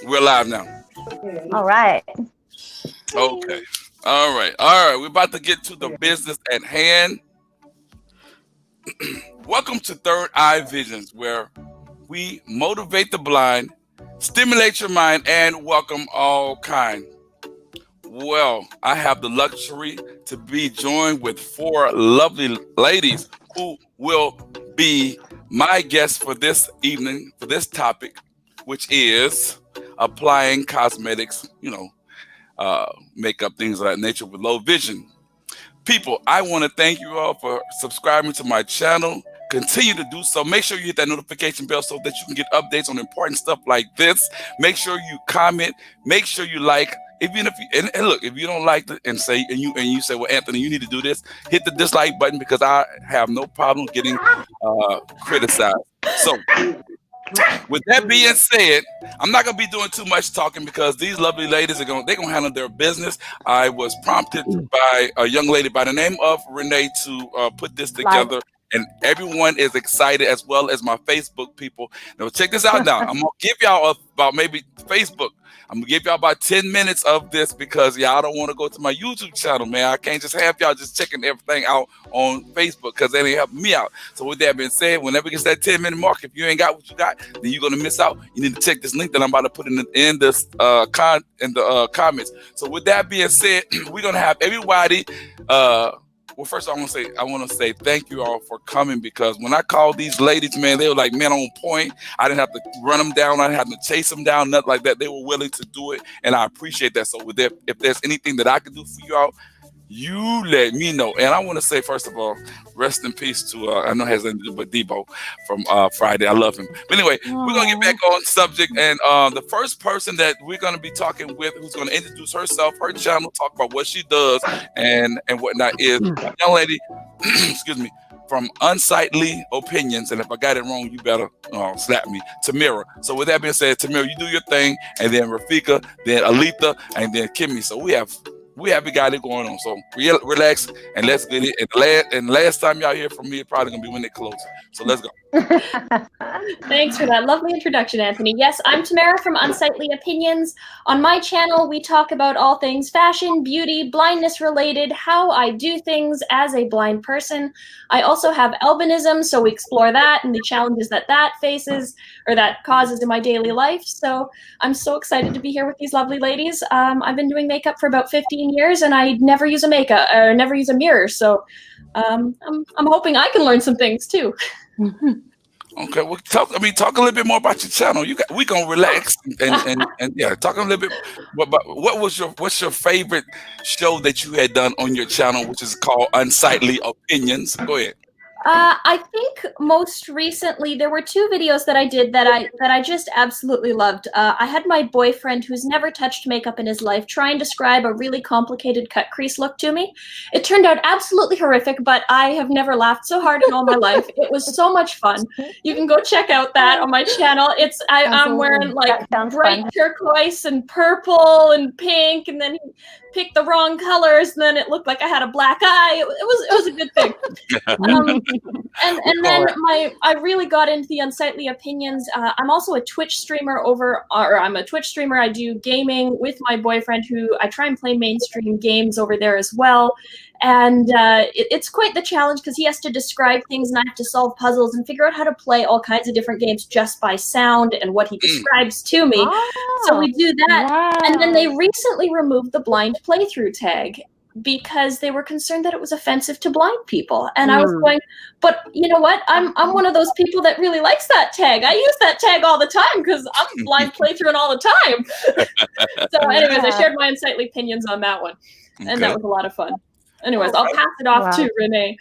We're live now. All right. Okay. All right. All right. We're about to get to the business at hand. Welcome to Third Eye Visions, where we motivate the blind, stimulate your mind, and welcome all kind. Well, I have the luxury to be joined with four lovely ladies who will be my guests for this evening, for this topic, which is applying cosmetics, makeup, things of that nature with low vision. People, I want to thank you all for subscribing to my channel. Continue to do so. Make sure you hit that notification bell so that you can get updates on important stuff like this. Make sure you comment. Make sure you like. Even if you and look, if you don't like it and you say, well, Anthony, you need to do this, hit the dislike button because I have no problem getting criticized. So with that being said, I'm not gonna be doing too much talking because these lovely ladies they're gonna handle their business. I was prompted by a young lady by the name of Renee to put this together, and everyone is excited as well as my Facebook people. Now check this out. Now I'm gonna give y'all about maybe Facebook. I'm gonna give y'all about 10 minutes of this because y'all don't want to go to my YouTube channel, man. I can't just have y'all just checking everything out on Facebook because that ain't helping me out. So with that being said, whenever it gets that 10-minute mark, if you ain't got what you got, then you're gonna miss out. You need to check this link that I'm about to put in the comments. So with that being said, we're gonna have everybody. Well, first I want to say thank you all for coming because when I called these ladies, man, they were like, man, on point. I didn't have to run them down. I didn't have to chase them down, nothing like that. They were willing to do it, and I appreciate that. So with that, if there's anything that I can do for you all, you let me know. And I want to say, first of all, rest in peace to, I know it has nothing to do with Debo from Friday. I love him. But anyway, we're going to get back on subject. And the first person that we're going to be talking with, who's going to introduce herself, her channel, talk about what she does and whatnot, is a young lady, excuse me, from Unsightly Opinions. And if I got it wrong, you better slap me. Tamira. So with that being said, Tamira, you do your thing. And then Rafika, then Alita, and then Kimmy. So we got it going on. So relax and let's get it. And last time y'all hear from me, it's probably gonna be when it closes. So let's go. Thanks for that lovely introduction, Anthony. Yes, I'm Tamara from Unsightly Opinions. On my channel, we talk about all things fashion, beauty, blindness related, how I do things as a blind person. I also have albinism, so we explore that and the challenges that faces or that causes in my daily life. So I'm so excited to be here with these lovely ladies. I've been doing makeup for about 15 years and I never use a mirror. So I'm hoping I can learn some things too. Okay, well, talk a little bit more about your channel. We gonna relax and yeah, talk a little bit. What's your favorite show that you had done on your channel, which is called Unsightly Opinions? Go ahead. I think most recently there were two videos that I did that I just absolutely loved. I had my boyfriend, who's never touched makeup in his life, try and describe a really complicated cut crease look to me. It turned out absolutely horrific, but I have never laughed so hard in all my life. It was so much fun. You can go check out that on my channel. I'm wearing like bright turquoise and purple and pink, and then he picked the wrong colors, and then it looked like I had a black eye. It was a good thing. And then I really got into the Unsightly Opinions. I'm also a Twitch streamer I'm a Twitch streamer. I do gaming with my boyfriend, who I try and play mainstream games over there as well. And it's quite the challenge because he has to describe things and I have to solve puzzles and figure out how to play all kinds of different games just by sound and what he describes to me. So we do that. Wow. And then they recently removed the blind playthrough tag because they were concerned that it was offensive to blind people. And I was going, but you know what? I'm one of those people that really likes that tag. I use that tag all the time because I'm blind playthroughing all the time. So anyways, I shared my Unsightly Opinions on that one. And that was a lot of fun. Anyways, I'll pass it off to Renee.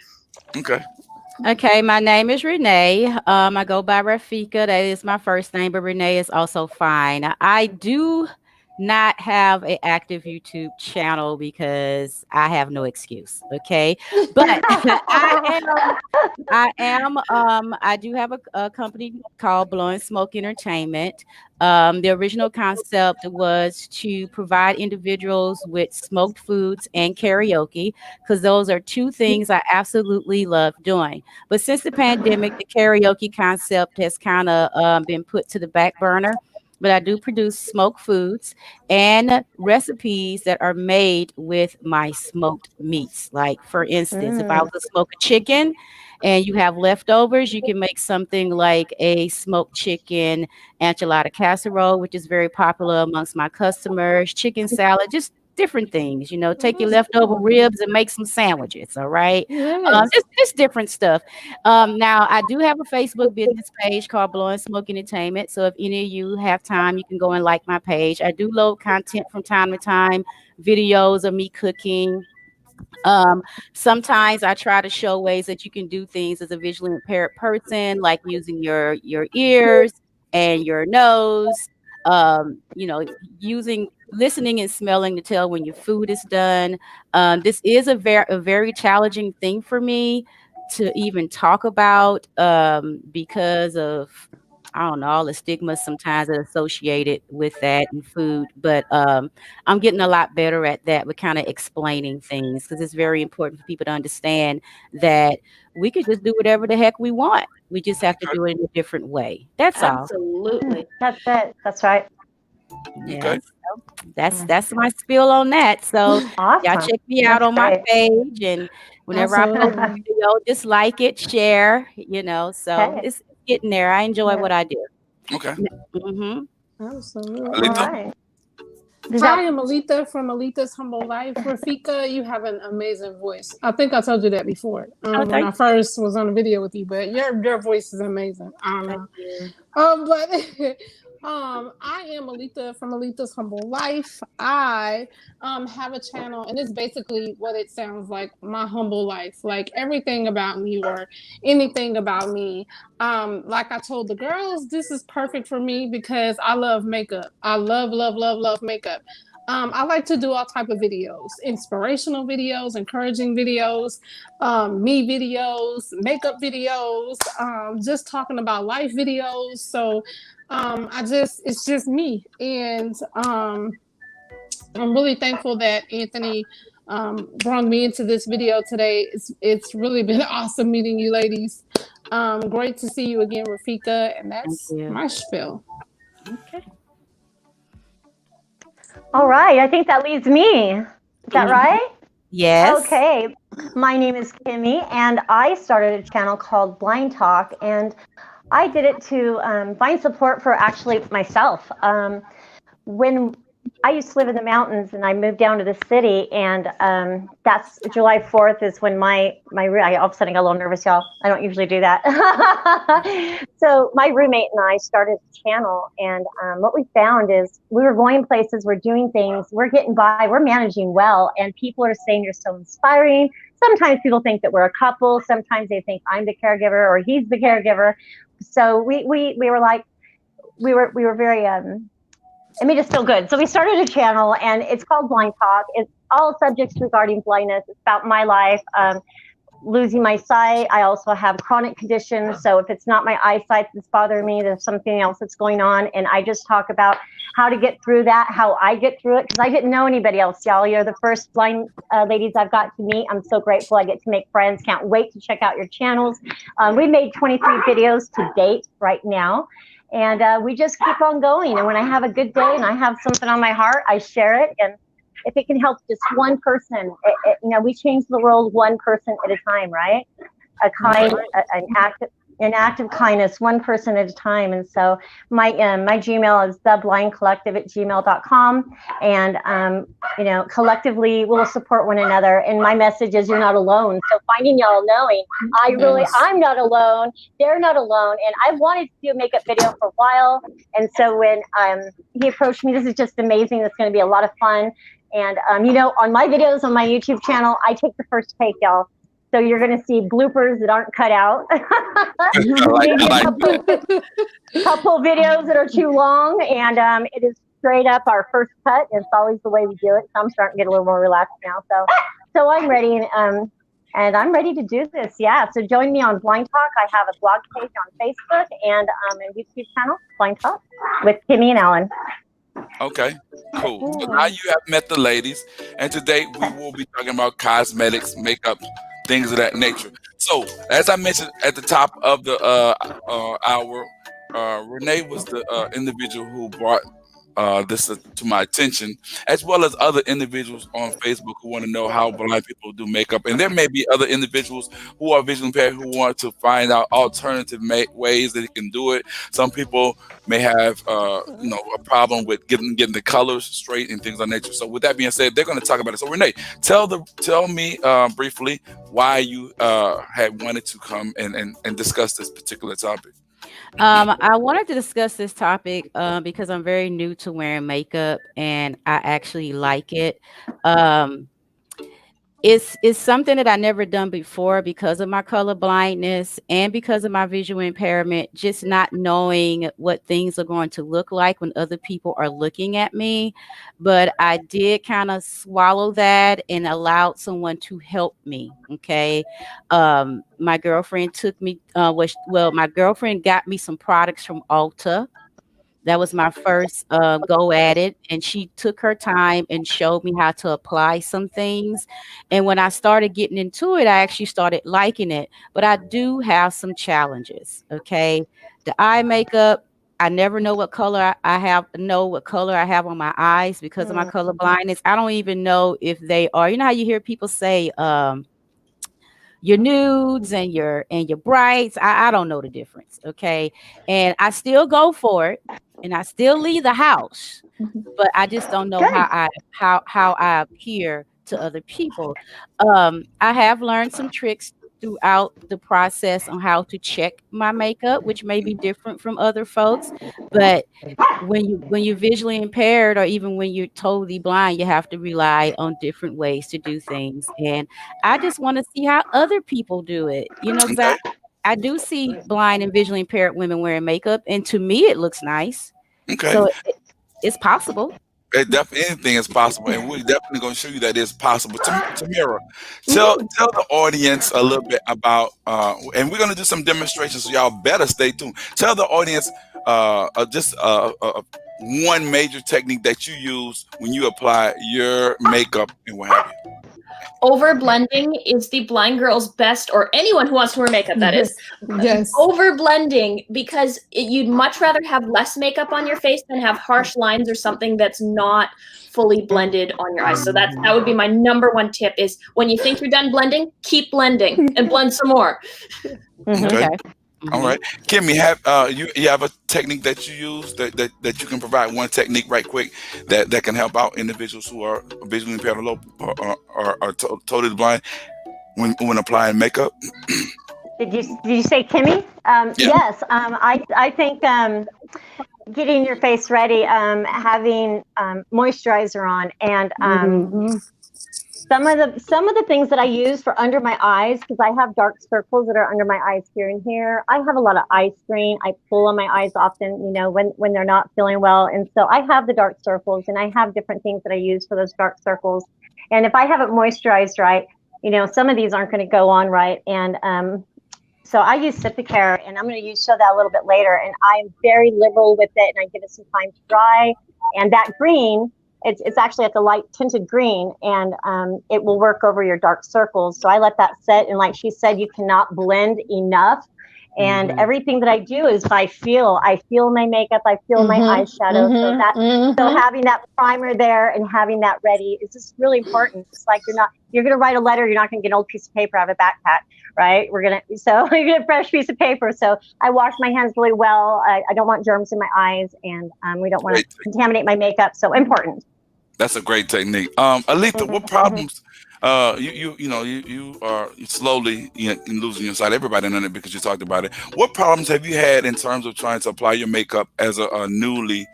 Okay, my name is Renee. I go by Rafika. That is my first name, but Renee is also fine. I do not have an active YouTube channel because I have no excuse. Okay, but I do have a company called Blowing Smoke Entertainment. The original concept was to provide individuals with smoked foods and karaoke, because those are two things I absolutely love doing. But since the pandemic, the karaoke concept has kind of been put to the back burner. but I do produce smoked foods and recipes that are made with my smoked meats. Like, for instance, if I was to smoke a chicken and you have leftovers, you can make something like a smoked chicken enchilada casserole, which is very popular amongst my customers, chicken salad, just different things. Take your leftover ribs and make some sandwiches. All right. Yes. Just different stuff. Now, I do have a Facebook business page called Blowing Smoke Entertainment. So if any of you have time, you can go and like my page. I do load content from time to time, videos of me cooking. Um, Sometimes I try to show ways that you can do things as a visually impaired person, like using your ears and your nose. Using listening and smelling to tell when your food is done. This is a very challenging thing for me to even talk about because of, I don't know, all the stigmas sometimes that are associated with that and food. But I'm getting a lot better at that with kind of explaining things, because it's very important for people to understand that we could just do whatever the heck we want. We just have to do it in a different way. That's all. Absolutely. That's it. That's right. Yeah. So that's my spiel on that. So y'all Awesome. check me out That's on my great. page, and whenever I post a Absolutely. video, just like it, share. So Okay. it's getting there. I enjoy Yeah. what I do. Okay. Hmm. Absolutely. All Alita? right. Does Hi, that- I'm Alita from Alita's Humble Life. Rafika, you have an amazing voice. I think I told you that before when thank I first was on a video with you, but your voice is amazing. I don't know. you. But I am Alita from Alita's Humble Life. I have a channel, and it's basically what it sounds like, my humble life. Like everything about me or anything about me. Like I told the girls, this is perfect for me because I love makeup. I love makeup. I like to do all type of videos, inspirational videos, encouraging videos, me videos, makeup videos, just talking about life videos. So it's just me. And I'm really thankful that Anthony brought me into this video today. It's really been awesome meeting you ladies. Great to see you again, Rafika. And Thank that's you. my spiel. Okay. All right. I think that leaves me. Is that Mhm. right? Yes. Okay. My name is Kimmy, and I started a channel called Blind Talk, and I did it to find support for actually myself. When I used to live in the mountains, and I moved down to the city, and that's July 4th is when I all of a sudden got a little nervous, y'all. I don't usually do that. So my roommate and I started a channel, and what we found is we were going places, we're doing things, we're getting by, we're managing well, and people are saying you're so inspiring. Sometimes people think that we're a couple. Sometimes they think I'm the caregiver or he's the caregiver. So we were like, we were very it made us feel good. So we started a channel, and it's called Blind Talk. It's all subjects regarding blindness. It's about my life, losing my sight. I also have chronic conditions. So if it's not my eyesight that's bothering me, there's something else that's going on. And I just talk about how to get through that, how I get through it, because I didn't know anybody else, y'all. You're the first blind ladies I've got to meet. I'm so grateful. I get to make friends. Can't wait to check out your channels. We made 23 videos to date right now. And we just keep on going. And when I have a good day and I have something on my heart, I share it. And if it can help just one person, we change the world one person at a time, right? An act of kindness, one person at a time. And so my Gmail is theblindcollective@gmail.com. And, collectively we'll support one another. And my message is you're not alone. So finding y'all knowing, I'm not alone. They're not alone. And I wanted to do a makeup video for a while. And so when he approached me, this is just amazing. It's going to be a lot of fun. And, on my videos on my YouTube channel, I take the first take, y'all. So you're going to see bloopers that aren't cut out. Maybe a couple videos that are too long. And it is straight up our first cut. It's always the way we do it. So I'm starting to get a little more relaxed now. So I'm ready. And I'm ready to do this. Yeah. So join me on Blind Talk. I have a blog page on Facebook and a YouTube channel, Blind Talk, with Kimmy and Alan. Okay, cool. So now you have met the ladies, and today we will be talking about cosmetics, makeup, things of that nature. So, as I mentioned at the top of the hour, Renee was the individual who brought this to my attention, as well as other individuals on Facebook who want to know how blind people do makeup. And there may be other individuals who are visually impaired who want to find out alternative ways that they can do it. Some people may have, a problem with getting the colors straight and things of that nature. So with that being said, they're going to talk about it. So Renee, tell me briefly why you had wanted to come and discuss this particular topic. I wanted to discuss this topic because I'm very new to wearing makeup and I actually like it. It's something that I never done before because of my color blindness and because of my visual impairment, just not knowing what things are going to look like when other people are looking at me. But I did kind of swallow that and allowed someone to help me. Okay. My girlfriend took me, my girlfriend got me some products from Ulta. That was my first go at it. And she took her time and showed me how to apply some things. And when I started getting into it, I actually started liking it. But I do have some challenges. Okay. The eye makeup, I never know what color I have on my eyes because of my color blindness. I don't even know if they are, you know how you hear people say, your nudes and your brights. I don't know the difference. Okay. And I still go for it and I still leave the house, but I just don't know how I appear to other people. I have learned some tricks throughout the process on how to check my makeup, which may be different from other folks. But when you're visually impaired, or even when you're totally blind, you have to rely on different ways to do things. And I just want to see how other people do it, because Okay. I do see blind and visually impaired women wearing makeup, and to me, it looks nice. Okay. So it's possible. Anything is possible, and we're definitely going to show you that it's possible. Tamira, tell the audience a little bit about, and we're going to do some demonstrations, so y'all better stay tuned. Tell the audience just one major technique that you use when you apply your makeup and what have you. Over blending is the blind girl's best, or anyone who wants to wear makeup, that is. Yes. Over blending, because you'd much rather have less makeup on your face than have harsh lines or something that's not fully blended on your eyes. So that would be my number one tip, is when you think you're done blending, keep blending and blend some more. Okay. All right, Kimmy, you have a technique that you use that you can provide one technique right quick that can help out individuals who are visually impaired or totally blind when applying makeup. Did you say Kimmy? Yeah. Yes. I think getting your face ready, having moisturizer on, and some of the things that I use for under my eyes, because I have dark circles that are under my eyes here and here. I have a lot of eye strain. I pull on my eyes often, when they're not feeling well. And so I have the dark circles, and I have different things that I use for those dark circles. And if I haven't moisturized right, some of these aren't going to go on right. And so I use Cipicare, and I'm going to show that a little bit later. And I'm very liberal with it, and I give it some time to dry. And that green, it's actually at the light tinted green, and it will work over your dark circles. So I let that set, and like she said, you cannot blend enough. And everything that I do is by feel. I feel my makeup, I feel my eyeshadow. So having that primer there and having that ready is just really important. It's like you're gonna write a letter, you're not gonna get an old piece of paper out of a backpack, right? So you get a fresh piece of paper. So I wash my hands really well. I don't want germs in my eyes, and we don't want to contaminate my makeup. So important. That's a great technique. Alita, what problems? You are slowly losing your sight. Everybody knows it because you talked about it. What problems have you had in terms of trying to apply your makeup as a newly,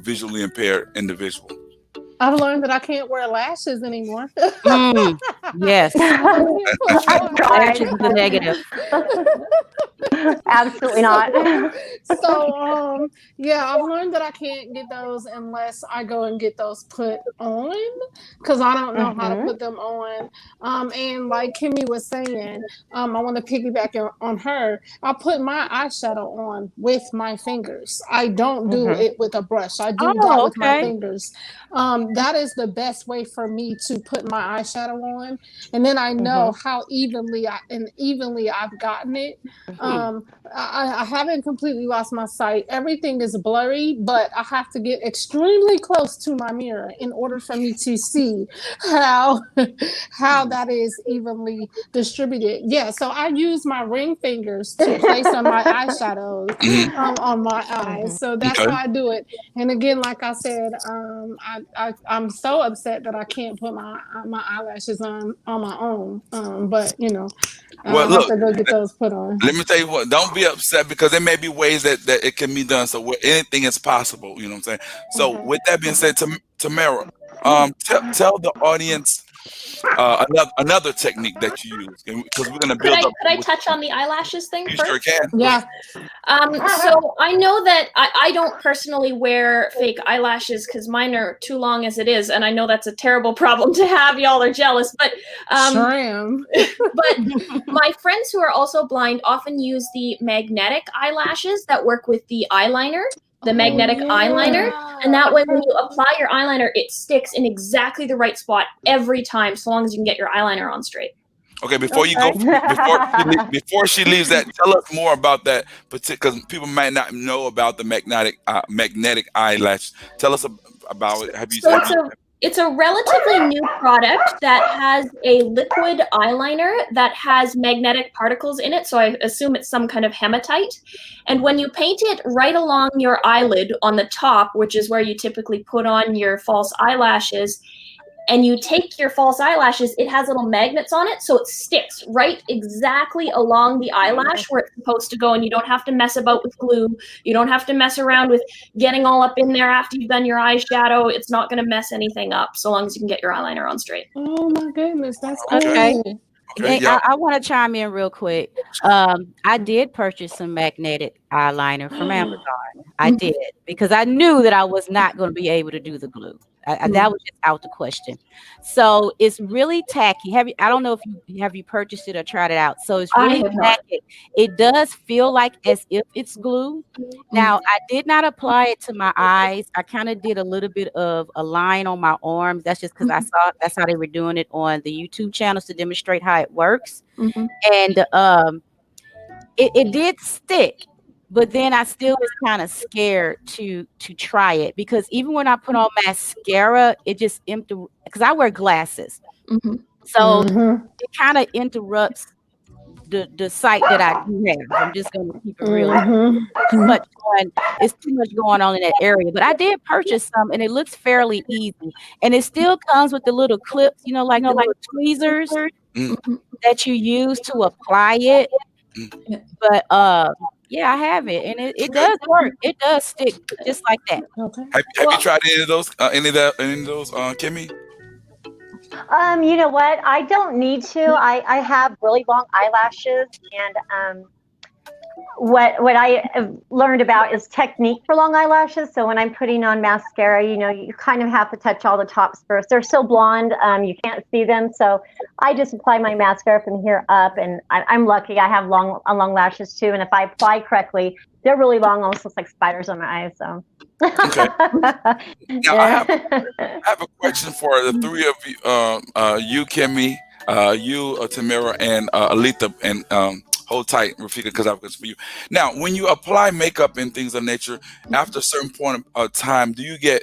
visually impaired individual? I've learned that I can't wear lashes anymore. Yes. I've tried. The negative. Absolutely not. So, I've learned that I can't get those unless I go and get those put on, because I don't know how to put them on. And like Kimmy was saying, I want to piggyback on her. I put my eyeshadow on with my fingers. I don't do it with a brush. I do that with my fingers. That is the best way for me to put my eyeshadow on, and then I know how evenly I've gotten it. I haven't completely lost my sight. Everything is blurry, but I have to get extremely close to my mirror in order for me to see how that is evenly distributed. Yeah, so I use my ring fingers to place on my eyeshadows on my eyes. So that's how I do it. And again, like I said, I'm so upset that I can't put my eyelashes on my own. But you know, Well, I'll have to go get those put on. Let me tell you what, don't be upset because there may be ways that it can be done. So anything is possible, you know what I'm saying? So with that being said, Tamara, tell the audience another technique that you use, because we're going to build up. Could I touch on the eyelashes thing first? Sure can. Yeah. So I know that I don't personally wear fake eyelashes because mine are too long as it is, and I know that's a terrible problem to have. Y'all are jealous, but Sure am. but my friends who are also blind often use the magnetic eyelashes that work with the eyeliner. The magnetic eyeliner, and that way when you apply your eyeliner, it sticks in exactly the right spot every time, so long as you can get your eyeliner on straight. Okay, before you go, before she leaves that, tell us more about that, because people might not know about the magnetic eyelash. Tell us about it. It's a relatively new product that has a liquid eyeliner that has magnetic particles in it. So I assume it's some kind of hematite. And when you paint it right along your eyelid on the top, which is where you typically put on your false eyelashes, and you take your false eyelashes, it has little magnets on it, so it sticks right exactly along the eyelash where it's supposed to go, and you don't have to mess about with glue. You don't have to mess around with getting all up in there after you've done your eyeshadow. It's not going to mess anything up, so long as you can get your eyeliner on straight. Oh my goodness, that's cool. Okay. Okay, I want to chime in real quick. I did purchase some magnetic eyeliner from Amazon. I did, because I knew that I was not going to be able to do the glue. That was just out the question. So it's really tacky. I don't know if you purchased it or tried it out. So it's really tacky. It does feel like as if it's glue. Now, I did not apply it to my eyes. I kind of did a little bit of a line on my arms. That's just because I saw that's how they were doing it on the YouTube channels to demonstrate how it works. And it did stick. But then I still was kind of scared to try it, because even when I put on mascara, it just because I wear glasses. So it kind of interrupts the sight that I do have. I'm just going to keep it real. It's too much going on in that area. But I did purchase some, and it looks fairly easy. And it still comes with the little clips, like the little tweezers that you use to apply it. But yeah, I have it, and it does work. It does stick just like that. Okay. Have you tried any of those? Any of those, Kimmy? You know what? I don't need to. I have really long eyelashes, and what I have learned about is technique for long eyelashes. So when I'm putting on mascara, you kind of have to touch all the tops first. They're so blonde, you can't see them. So I just apply my mascara from here up, and I'm lucky. I have long lashes too, and if I apply correctly, they're really long, almost looks like spiders on my eyes. So. Okay. Now I have a question for the three of you, you Kimmy, you Tamara, and Alita, and hold tight, Rafika, because I've got for you. Now, when you apply makeup and things of nature, after a certain point of time, do you get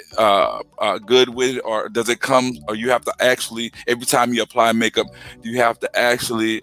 good with it, or does it come, or you have to actually, every time you apply makeup, do you have to actually,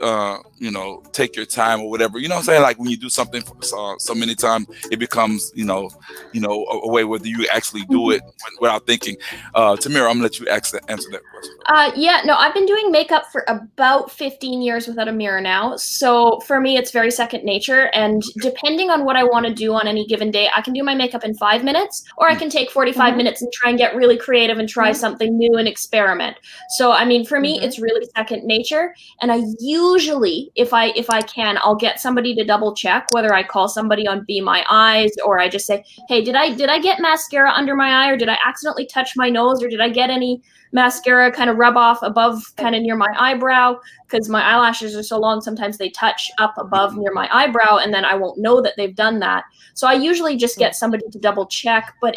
take your time or whatever? You know what I'm saying? Like when you do something for so many times, it becomes, a way whether you actually do it without thinking. Tamara, I'm going to let you answer that question. Yeah, no, I've been doing makeup for about 15 years without a mirror now. So for me, it's very second nature. And depending on what I want to do on any given day, I can do my makeup in 5 minutes, or I can take 45 minutes and try and get really creative and try something new and experiment. So, I mean, for me, it's really second nature. And I usually, if I can, I'll get somebody to double check, whether I call somebody on Be My Eyes, or I just say, hey, did I get mascara under my eye, or did I accidentally touch my nose, or did I get any mascara kind of rub off above kind of near my eyebrow, because my eyelashes are so long, sometimes they touch up above near my eyebrow, and then I won't know that they've done that. So I usually just get somebody to double check, but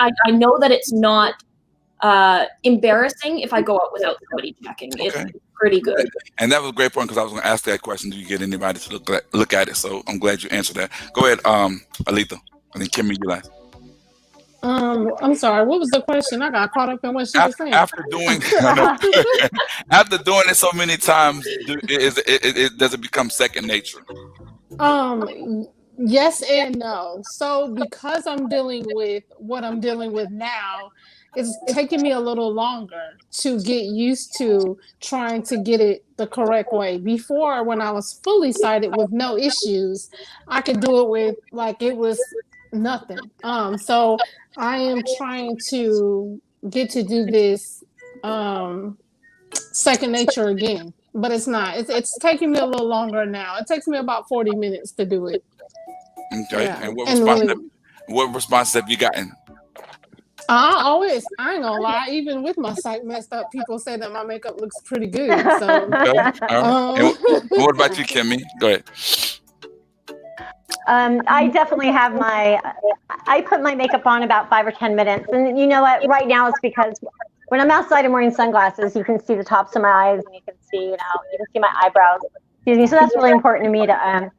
I know that it's not embarrassing if I go out without somebody checking. It's pretty good. And that was a great point, because I was going to ask that question. Do you get anybody to look at it? So I'm glad you answered that. Go ahead, Alita. I think Kimmy, you last. I'm sorry. What was the question? I got caught up in what she was saying. After doing it so many times, does it become second nature? Yes and no. So because I'm dealing with what I'm dealing with now, it's taking me a little longer to get used to trying to get it the correct way. Before, when I was fully sighted with no issues, I could do it with like it was nothing. So I am trying to get to do this second nature again, but it's not. It's taking me a little longer now. It takes me about 40 minutes to do it. Okay. Yeah. And really, what response have you gotten? I ain't gonna lie, even with my sight messed up, people say that my makeup looks pretty good. So, Okay. All right. And what about you, Kimmy? Go ahead. I definitely have I put my makeup on about 5 or 10 minutes. And you know what? Right now it's because when I'm outside, I'm wearing sunglasses. You can see the tops of my eyes, and you can see my eyebrows. Excuse me. So that's really important to me to,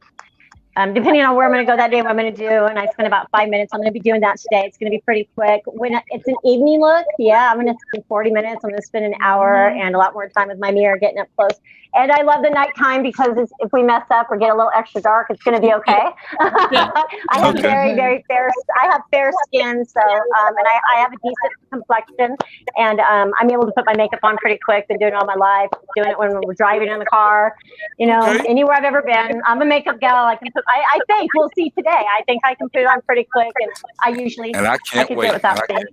depending on where I'm going to go that day, what I'm going to do, and I spend about 5 minutes. I'm going to be doing that today. It's going to be pretty quick. When it's an evening look, I'm going to spend 40 minutes. I'm going to spend an hour and a lot more time with my mirror, getting up close. And I love the nighttime because if we mess up or get a little extra dark, it's going to be okay. I have very, very fair. I have fair skin, so and I have a decent complexion, and I'm able to put my makeup on pretty quick. Been doing it all my life. Doing it when we're driving in the car. Anywhere I've ever been. I'm a makeup gal. I can put. I think we'll see today. I think I can put it on pretty quick, and I usually. And I can't wait. Do it without seeing.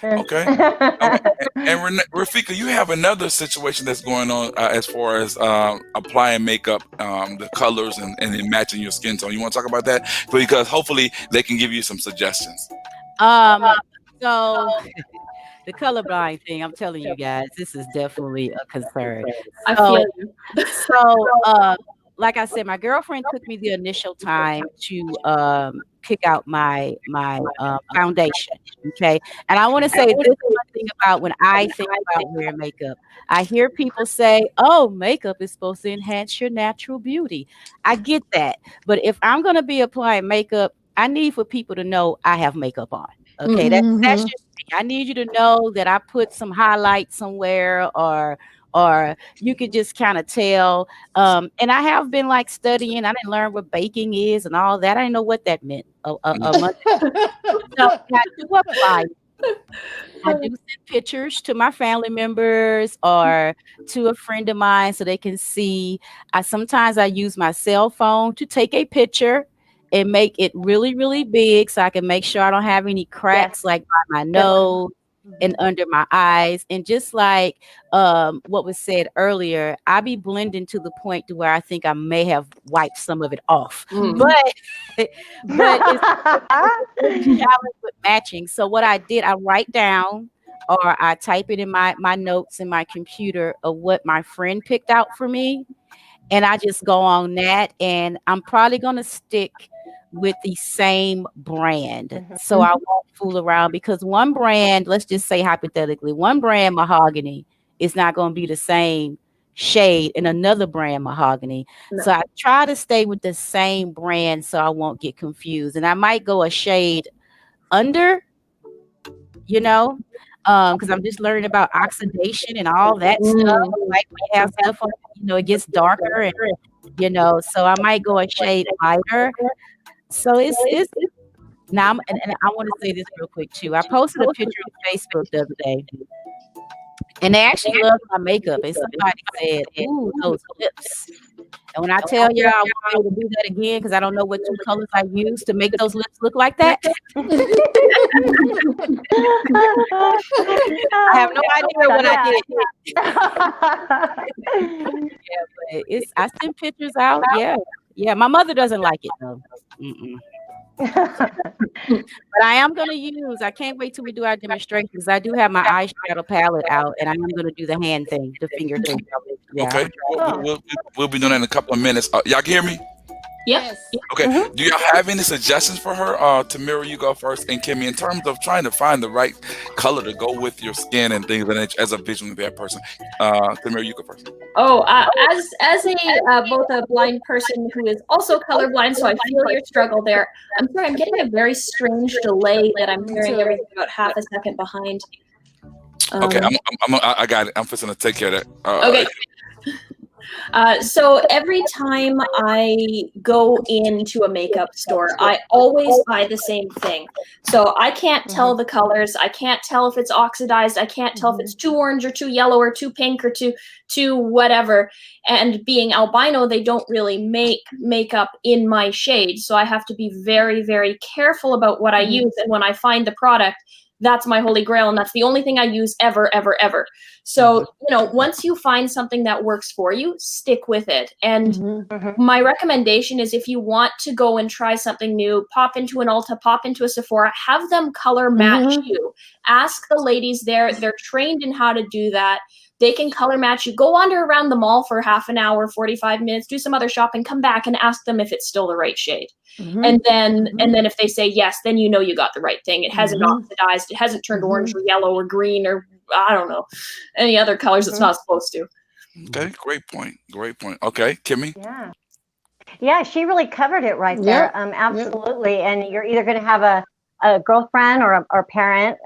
Okay. And Rafika, you have another situation that's going on as far as applying makeup, the colors and matching your skin tone. You want to talk about that? Because hopefully they can give you some suggestions. So the colorblind thing, I'm telling you guys, this is definitely a concern. I feel you. So, like I said, my girlfriend took me the initial time to pick out my foundation. Okay. And I want to say this is one thing about when I think about wearing makeup. I hear people say, oh, makeup is supposed to enhance your natural beauty. I get that. But if I'm going to be applying makeup, I need for people to know I have makeup on. Okay. That's just me. I need you to know that I put some highlight somewhere, or you could just kind of tell. And I have been like studying. I didn't learn what baking is and all that. I didn't know what that meant a month ago. So I do apply. I do send pictures to my family members or to a friend of mine so they can see. Sometimes I use my cell phone to take a picture and make it really, really big so I can make sure I don't have any cracks like by my nose and under my eyes. And just like what was said earlier, I be blending to the point to where I think I may have wiped some of it off. But it's challenge with matching. So what I did, I write down or I type it in my notes in my computer of what my friend picked out for me. And I just go on that, and I'm probably going to stick with the same brand. So I won't fool around, because one brand, let's just say hypothetically, one brand mahogany is not going to be the same shade in another brand mahogany. No. So I try to stay with the same brand so I won't get confused. And I might go a shade under, because I'm just learning about oxidation and all that stuff. Like we have stuff on, it gets darker, and so I might go a shade lighter. So it's now, and I want to say this real quick too. I posted a picture on Facebook the other day, and they actually loved my makeup. And somebody said, "Ooh, those lips." And when I tell y'all I want to do that again, because I don't know what two colors I used to make those lips look like that. I have no idea what I did. But I send pictures out. Yeah. My mother doesn't like it though. But I am going to use, I can't wait till we do our demonstrations. I do have my eyeshadow palette out, and I'm going to do the hand thing, the finger thing. Yeah. Okay. We'll be doing that in a couple of minutes. Y'all can hear me? Yep. Okay. Do y'all have any suggestions for her? Tamira, you go first, and Kimmy, in terms of trying to find the right color to go with your skin and things like that as a visually impaired person. Tamira, you go first. Oh, as a both a blind person who is also colorblind, so I feel your struggle there. I'm sorry, I'm getting a very strange delay that I'm hearing everything about half a second behind. Okay, I got it. I'm just gonna take care of that. Okay. So every time I go into a makeup store, I always buy the same thing. So I can't tell the colors. I can't tell if it's oxidized. I can't tell if it's too orange or too yellow or too pink or too whatever. And being albino, they don't really make makeup in my shade. So I have to be very, very careful about what I use. And when I find the product, that's my holy grail, and that's the only thing I use ever, ever, ever. So, once you find something that works for you, stick with it. And my recommendation is, if you want to go and try something new, pop into an Ulta, pop into a Sephora, have them color match you. Ask the ladies there. They're trained in how to do that. They can color match you. Go wander around the mall for half an hour, 45 minutes, do some other shopping, come back and ask them if it's still the right shade. And then if they say yes, then you know you got the right thing. It hasn't oxidized. It hasn't turned orange or yellow or green or I don't know, any other colors it's not supposed to. Okay, great point. Okay, Kimmy? Yeah, she really covered it right there. Absolutely. And you're either going to have a girlfriend or a parent,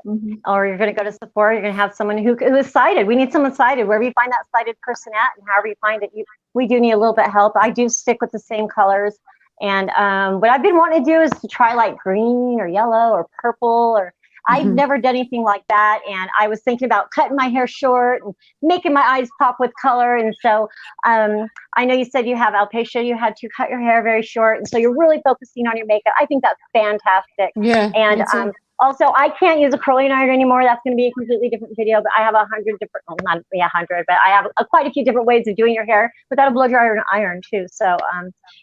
or you're going to go to Sephora, you're going to have someone who is sighted. We need someone sighted. Wherever you find that sighted person at, and however you find it, we do need a little bit of help. I do stick with the same colors. And what I've been wanting to do is to try like green or yellow or purple, or I've never done anything like that. And I was thinking about cutting my hair short and making my eyes pop with color. And so I know you said you have alopecia, you had to cut your hair very short. And so you're really focusing on your makeup. I think that's fantastic. Yeah. And also, I can't use a curling iron anymore. That's going to be a completely different video. But I have 100 different, well, not 100, but I have quite a few different ways of doing your hair without a blow dryer iron too. So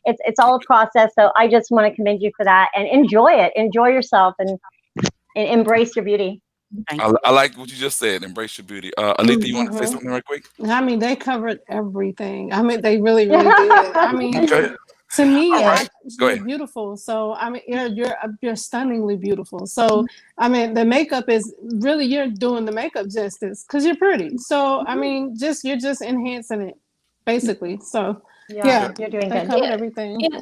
it's all a process. So I just want to commend you for that, and enjoy it. Enjoy yourself and embrace your beauty. I like what you just said. Embrace your beauty. Alita, you want to say something right quick? I mean, they covered everything. I mean, they really, really did. I mean, to me, you're beautiful. So I mean, you're stunningly beautiful. So I mean, the makeup is really, you're doing the makeup justice because you're pretty. So I mean, you're just enhancing it, basically. So yeah, you're doing they good. covered everything. Yeah.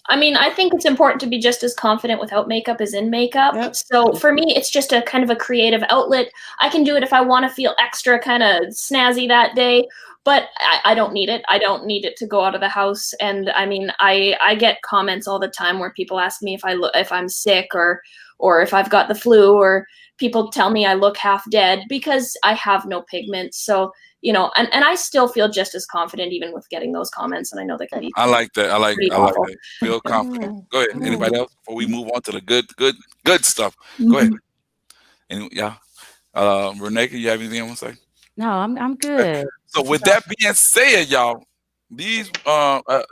I mean, I think it's important to be just as confident without makeup as in makeup. So for me, it's just a kind of a creative outlet. I can do it if I want to feel extra kind of snazzy that day, but I don't need it. I don't need it to go out of the house. And I mean, I get comments all the time where people ask me if I'm sick or if I've got the flu, or people tell me I look half dead because I have no pigment. So and I still feel just as confident even with getting those comments, and I know they can be. I like that. I like that. Feel confident. Go ahead. Anybody else before we move on to the good stuff? Go ahead. And Renee, you have anything you want to say? No, I'm good. So with that being said, y'all, these I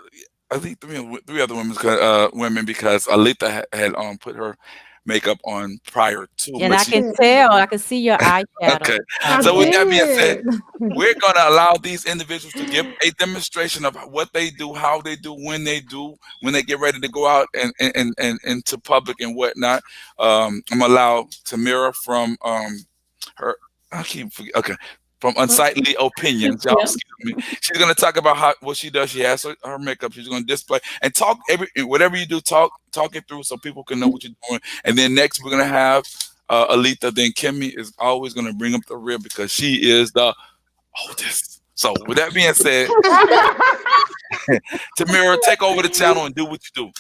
think three other women because Alita had put her makeup on prior to. And I can tell. I can see your eyeshadow. Okay. So with that being said, we're going to allow these individuals to give a demonstration of what they do, how they do, when they get ready to go out and into public and whatnot. I'm going to allow Tamira from from Unsightly Opinions. Y'all, excuse me. She's going to talk about what she does. She has her makeup. She's going to display and talk whatever you do, talk it through so people can know what you're doing. And then next we're going to have Alita. Then Kimmy is always going to bring up the rear because she is the oldest. So with that being said, Tamira, take over the channel and do what you do.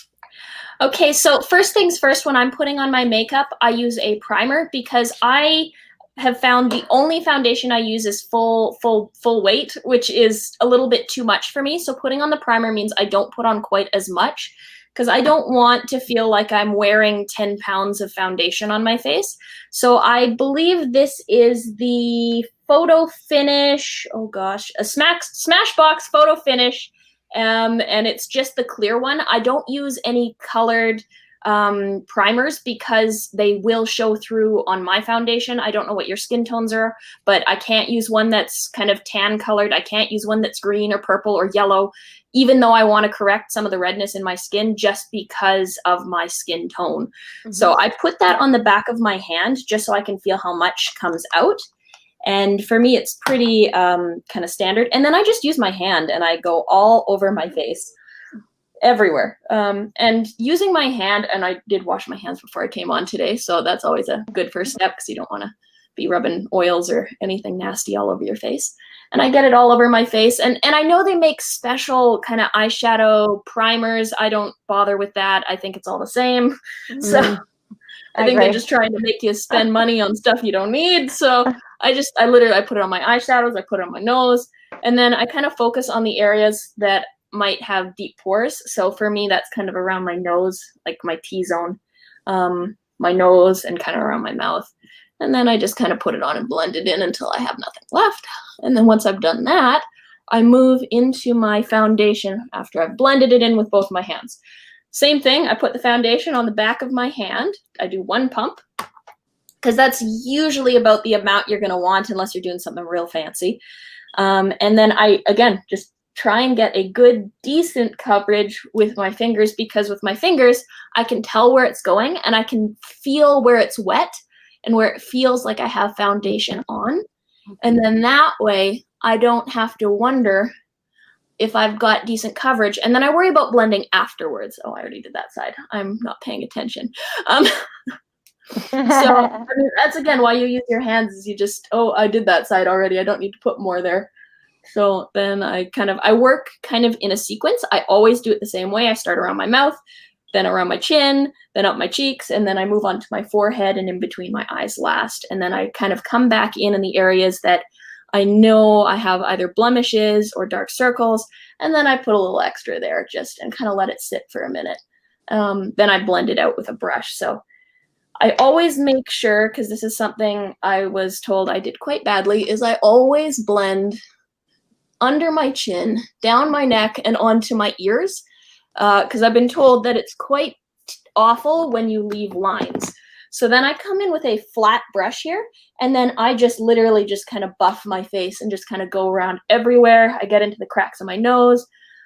Okay, so first things first, when I'm putting on my makeup, I use a primer because I have found the only foundation I use is full weight, which is a little bit too much for me. So putting on the primer means I don't put on quite as much because I don't want to feel like I'm wearing 10 pounds of foundation on my face. So I believe this is the Photo Finish, a Smashbox Photo Finish, and it's just the clear one. I don't use any colored primers because they will show through on my foundation. I don't know what your skin tones are, but I can't use one that's kind of tan colored. I can't use one that's green or purple or yellow, even though I want to correct some of the redness in my skin just because of my skin tone. Mm-hmm. So I put that on the back of my hand just so I can feel how much comes out. And for me, it's pretty kind of standard. And then I just use my hand and I go all over my face, everywhere. And using my hand, and I did wash my hands before I came on today, so that's always a good first step because you don't want to be rubbing oils or anything nasty all over your face. And I get it all over my face. And I know they make special kind of eyeshadow primers. I don't bother with that. I think it's all the same. Mm-hmm. So I think they're just trying to make you spend money on stuff you don't need. So I put it on my eyeshadows, I put it on my nose, and then I kind of focus on the areas that might have deep pores. So for me, that's kind of around my nose, like my T-zone, my nose, and kind of around my mouth. And then I just kind of put it on and blend it in until I have nothing left. And then once I've done that, I move into my foundation after I've blended it in with both my hands. Same thing, I put the foundation on the back of my hand. I do one pump, because that's usually about the amount you're going to want unless you're doing something real fancy. And then I, again, just try and get a good, decent coverage with my fingers, because with my fingers, I can tell where it's going and I can feel where it's wet and where it feels like I have foundation on. And then that way, I don't have to wonder if I've got decent coverage. And then I worry about blending afterwards. Oh, I already did that side. I'm not paying attention. So I mean, that's again why you use your hands, is you just, oh, I did that side already, I don't need to put more there. So then I work kind of in a sequence. I always do it the same way. I start around my mouth, then around my chin, then up my cheeks, and then I move on to my forehead and in between my eyes last. And then I kind of come back in the areas that I know I have either blemishes or dark circles, and then I put a little extra there just and kind of let it sit for a minute. Then I blend it out with a brush. So I always make sure, because this is something I was told I did quite badly, is I always blend under my chin, down my neck, and onto my ears, because I've been told that it's quite awful when you leave lines. So then I come in with a flat brush here, and then I just literally just kind of buff my face and just kind of go around everywhere. I get into the cracks of my nose.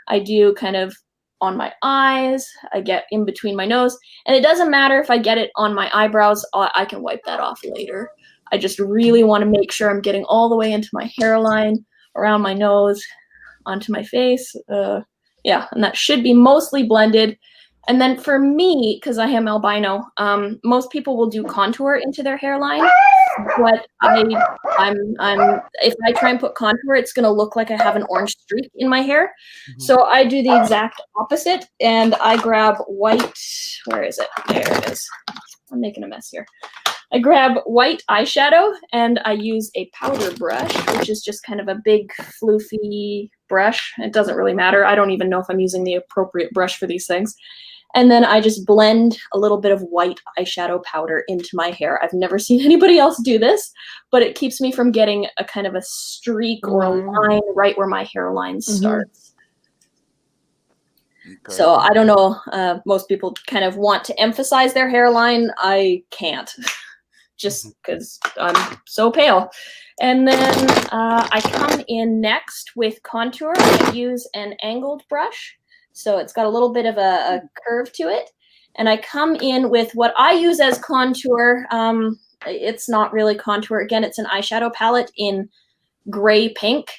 I do kind of on my eyes. I get in between my nose. And it doesn't matter if I get it on my eyebrows. I can wipe that off later. I just really want to make sure I'm getting all the way into my hairline, around my nose, onto my face. Yeah, and that should be mostly blended. And then for me, because I am albino, most people will do contour into their hairline. But if I try and put contour, it's going to look like I have an orange streak in my hair. Mm-hmm. So I do the exact opposite, and I grab white. Where is it? There it is. I'm making a mess here. I grab white eyeshadow, and I use a powder brush, which is just kind of a big, floofy brush. It doesn't really matter. I don't even know if I'm using the appropriate brush for these things. And then I just blend a little bit of white eyeshadow powder into my hair. I've never seen anybody else do this, but it keeps me from getting a kind of a streak or a line right where my hairline starts. Okay. So I don't know, most people kind of want to emphasize their hairline. I can't, just because I'm so pale. And then I come in next with contour. I use an angled brush. So it's got a little bit of a curve to it. And I come in with what I use as contour. It's not really contour. Again, it's an eyeshadow palette in gray pink,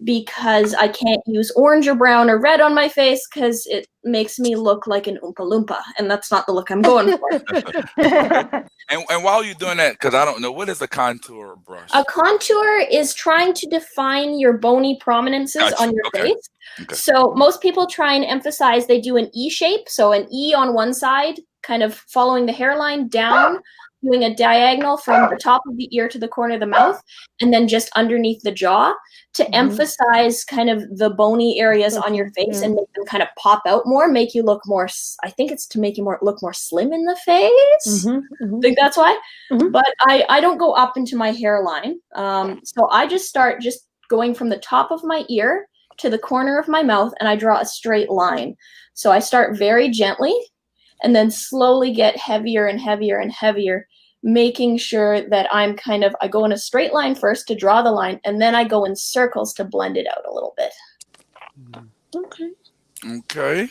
because I can't use orange or brown or red on my face because it makes me look like an Oompa Loompa, and that's not the look I'm going for. And while you're doing that, because I don't know, what is a contour brush? A contour is trying to define your bony prominences on your face. Okay. So most people try and emphasize, they do an E shape, so an E on one side, kind of following the hairline down, doing a diagonal from the top of the ear to the corner of the mouth, and then just underneath the jaw to emphasize kind of the bony areas on your face and make them kind of pop out more, make you look more, I think it's to make you look more slim in the face. I think that's why. But I don't go up into my hairline. So I just start just going from the top of my ear to the corner of my mouth, and I draw a straight line. So I start very gently, and then slowly get heavier and heavier and heavier, making sure that I go in a straight line first to draw the line, and then I go in circles to blend it out a little bit. Okay. Okay.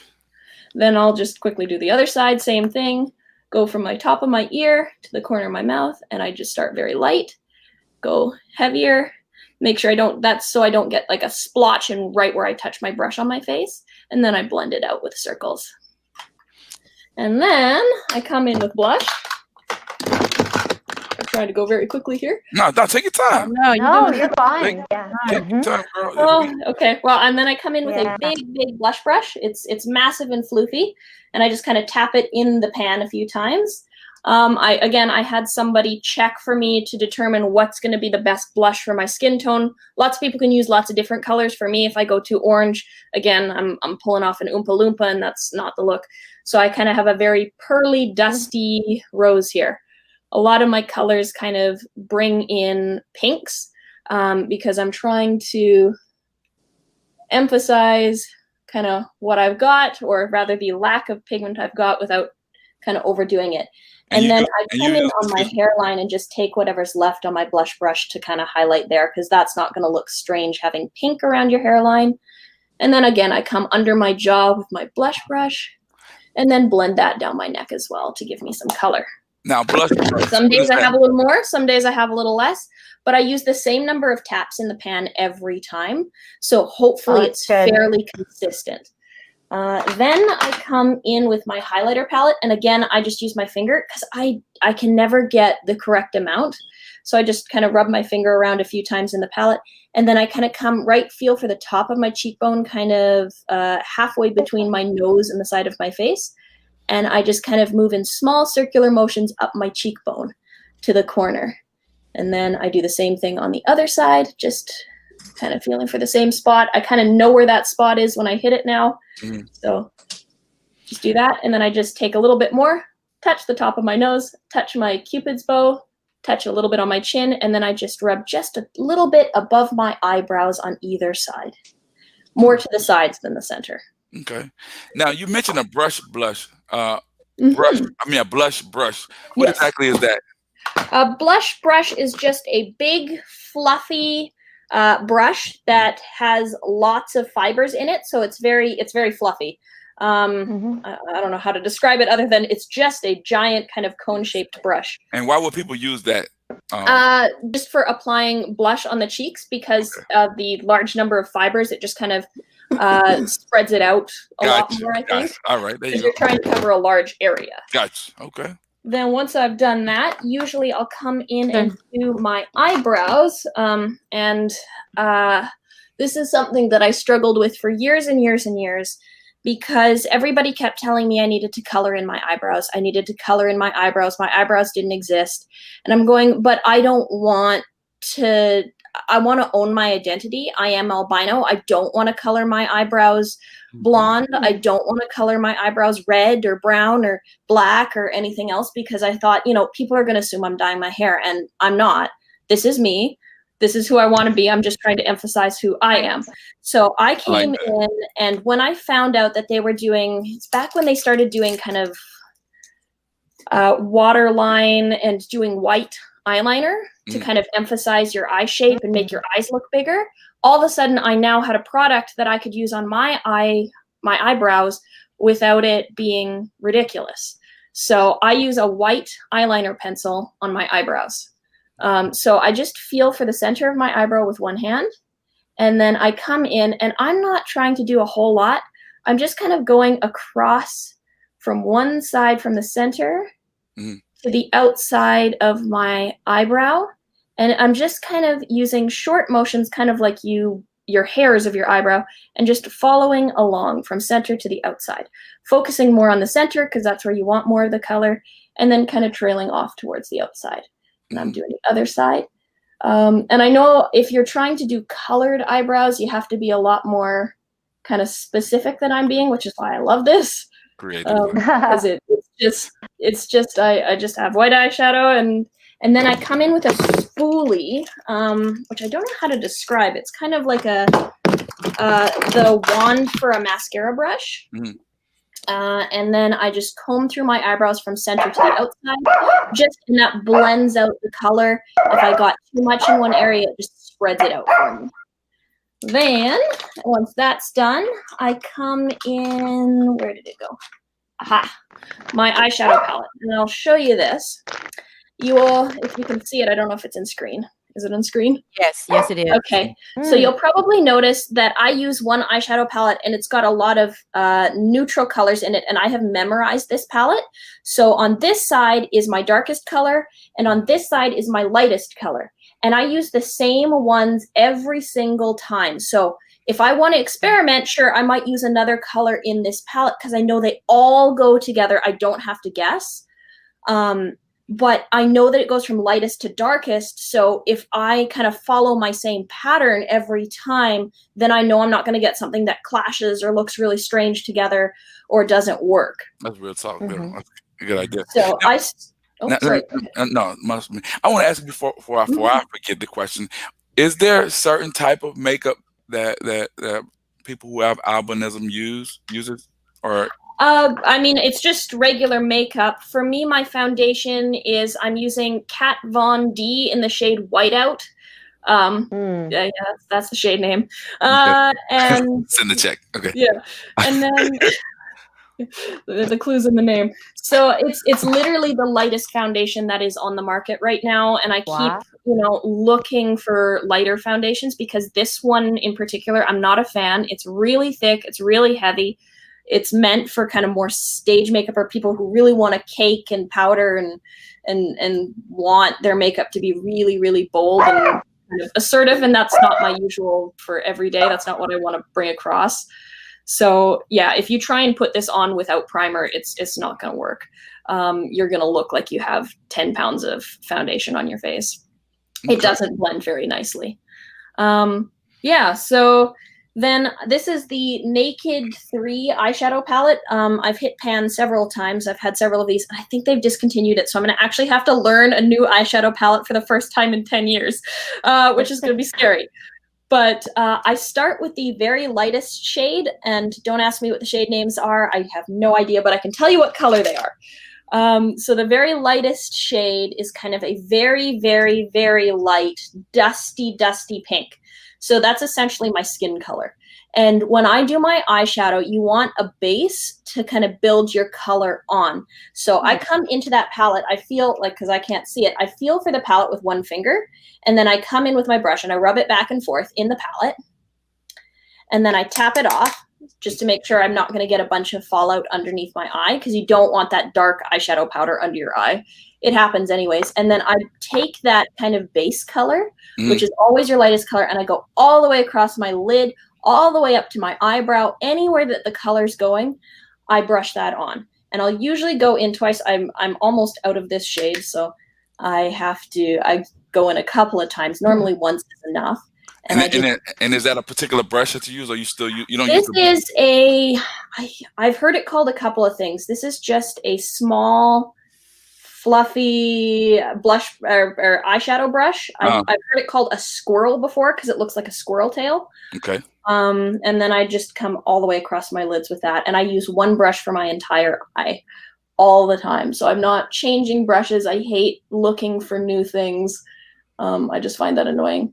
Then I'll just quickly do the other side, same thing. Go from my top of my ear to the corner of my mouth, and I just start very light, go heavier, make sure that's so I don't get like a splotch and right where I touch my brush on my face, and then I blend it out with circles. And then I come in with blush. I'm trying to go very quickly here. No, take your time. No, You're fine. Yeah. Take your time, girl. Oh, okay. Well, and then I come in with a big blush brush. It's massive and floofy, and I just kind of tap it in the pan a few times. I had somebody check for me to determine what's going to be the best blush for my skin tone. Lots of people can use lots of different colors. For me, if I go too orange, again, I'm pulling off an Oompa Loompa, and that's not the look. So I kind of have a very pearly, dusty rose here. A lot of my colors kind of bring in pinks because I'm trying to emphasize kind of what I've got, or rather the lack of pigment I've got, without kind of overdoing it. And then I come in on my hairline and just take whatever's left on my blush brush to kind of highlight there, because that's not going to look strange having pink around your hairline. And then again, I come under my jaw with my blush brush and then blend that down my neck as well to give me some color. Now, blush. Some days I have a little more, some days I have a little less, but I use the same number of taps in the pan every time. So hopefully it's fairly consistent. Then I come in with my highlighter palette, and again, I just use my finger because I can never get the correct amount. So I just kind of rub my finger around a few times in the palette, and then I kind of feel for the top of my cheekbone, kind of halfway between my nose and the side of my face. And I just kind of move in small circular motions up my cheekbone to the corner. And then I do the same thing on the other side, just kind of feeling for the same spot. I kind of know where that spot is when I hit it now. So just do that. And then I just take a little bit more, touch the top of my nose, touch my Cupid's bow, touch a little bit on my chin, and then I just rub just a little bit above my eyebrows on either side. More to the sides than the center. Okay. Now, you mentioned a blush. A blush brush. What exactly is that? A blush brush is just a big, fluffy brush that has lots of fibers in it, so it's very fluffy. I don't know how to describe it other than it's just a giant kind of cone-shaped brush. And why would people use that? Just for applying blush on the cheeks, because of the large number of fibers, it just kind of spreads it out a lot more, I think. All right, there you go. You're trying to cover a large area. Gotcha. Okay. Then once I've done that, usually I'll come in and do my eyebrows. This is something that I struggled with for years and years and years, because everybody kept telling me I needed to color in my eyebrows. I needed to color in my eyebrows. My eyebrows didn't exist. And I'm going, but I don't want to, I want to own my identity. I am albino. I don't want to color my eyebrows blonde. I don't want to color my eyebrows red or brown or black or anything else, because I thought, people are going to assume I'm dyeing my hair, and I'm not. This is me. This is who I want to be. I'm just trying to emphasize who I am. So I came in, and when I found out that they were doing, it's back when they started doing kind of waterline and doing white eyeliner to kind of emphasize your eye shape and make your eyes look bigger. All of a sudden, I now had a product that I could use on my eyebrows without it being ridiculous. So I use a white eyeliner pencil on my eyebrows. So I just feel for the center of my eyebrow with one hand, and then I come in, and I'm not trying to do a whole lot. I'm just kind of going across from one side from the center to the outside of my eyebrow. And I'm just kind of using short motions, kind of like your hairs of your eyebrow, and just following along from center to the outside, focusing more on the center because that's where you want more of the color, and then kind of trailing off towards the outside. And I'm doing the other side. And I know if you're trying to do colored eyebrows, you have to be a lot more kind of specific than I'm being, which is why I love this. Because it's just I just have white eyeshadow, and then I come in with a spoolie, which I don't know how to describe. It's kind of like the wand for a mascara brush. And then I just comb through my eyebrows from center to the outside, and that blends out the color. If I got too much in one area, it just spreads it out for me. Then, once that's done, I come in, where did it go? Aha, my eyeshadow palette. And I'll show you this. You will, if you can see it, I don't know if it's in screen. Is it on screen? Yes, yes, it is. Okay, so you'll probably notice that I use one eyeshadow palette and it's got a lot of neutral colors in it, and I have memorized this palette. So on this side is my darkest color, and on this side is my lightest color. And I use the same ones every single time. So if I want to experiment, sure, I might use another color in this palette because I know they all go together. I don't have to guess. But I know that it goes from lightest to darkest. So if I kind of follow my same pattern every time, then I know I'm not going to get something that clashes or looks really strange together or doesn't work. That's real talk. That's a good idea. So sorry. No, I want to ask you before I forget the question. Is there a certain type of makeup that people who have albinism uses, or? I mean, it's just regular makeup. For me, my foundation is I'm using Kat Von D in the shade Whiteout. Yeah, that's the shade name. And send the check. Okay. Yeah, and then the clue's in the name. So it's literally the lightest foundation that is on the market right now, and I keep looking for lighter foundations because this one in particular, I'm not a fan. It's really thick. It's really heavy. It's meant for kind of more stage makeup or people who really want to cake and powder and want their makeup to be really, really bold and kind of assertive. And that's not my usual for every day. That's not what I want to bring across. So yeah, if you try and put this on without primer, it's not going to work. You're going to look like you have 10 pounds of foundation on your face. Okay. It doesn't blend very nicely. Yeah, so then this is the Naked 3 eyeshadow palette. I've hit pan several times. I've had several of these. I think they've discontinued it, so I'm going to actually have to learn a new eyeshadow palette for the first time in 10 years, which is going to be scary. But I start with the very lightest shade, and don't ask me what the shade names are. I have no idea, but I can tell you what color they are. So the very lightest shade is kind of a very, very, very light, dusty, dusty pink. So that's essentially my skin color. And when I do my eyeshadow, you want a base to kind of build your color on. So I come into that palette, I feel like, because I can't see it, I feel for the palette with one finger, and then I come in with my brush and I rub it back and forth in the palette. And then I tap it off just to make sure I'm not going to get a bunch of fallout underneath my eye, because you don't want that dark eyeshadow powder under your eye. It happens anyways. And then I take that kind of base color, which is always your lightest color, and I go all the way across my lid, all the way up to my eyebrow, anywhere that the color's going, I brush that on. And I'll usually go in twice. I'm almost out of this shade, so I go in a couple of times. Normally once is enough. And is that a particular brush that you use, or you don't use? This is I've heard it called a couple of things. This is just a small, fluffy blush or eyeshadow brush. I've heard it called a squirrel before because it looks like a squirrel tail. Okay. And then I just come all the way across my lids with that, and I use one brush for my entire eye all the time. So I'm not changing brushes. I hate looking for new things. I just find that annoying.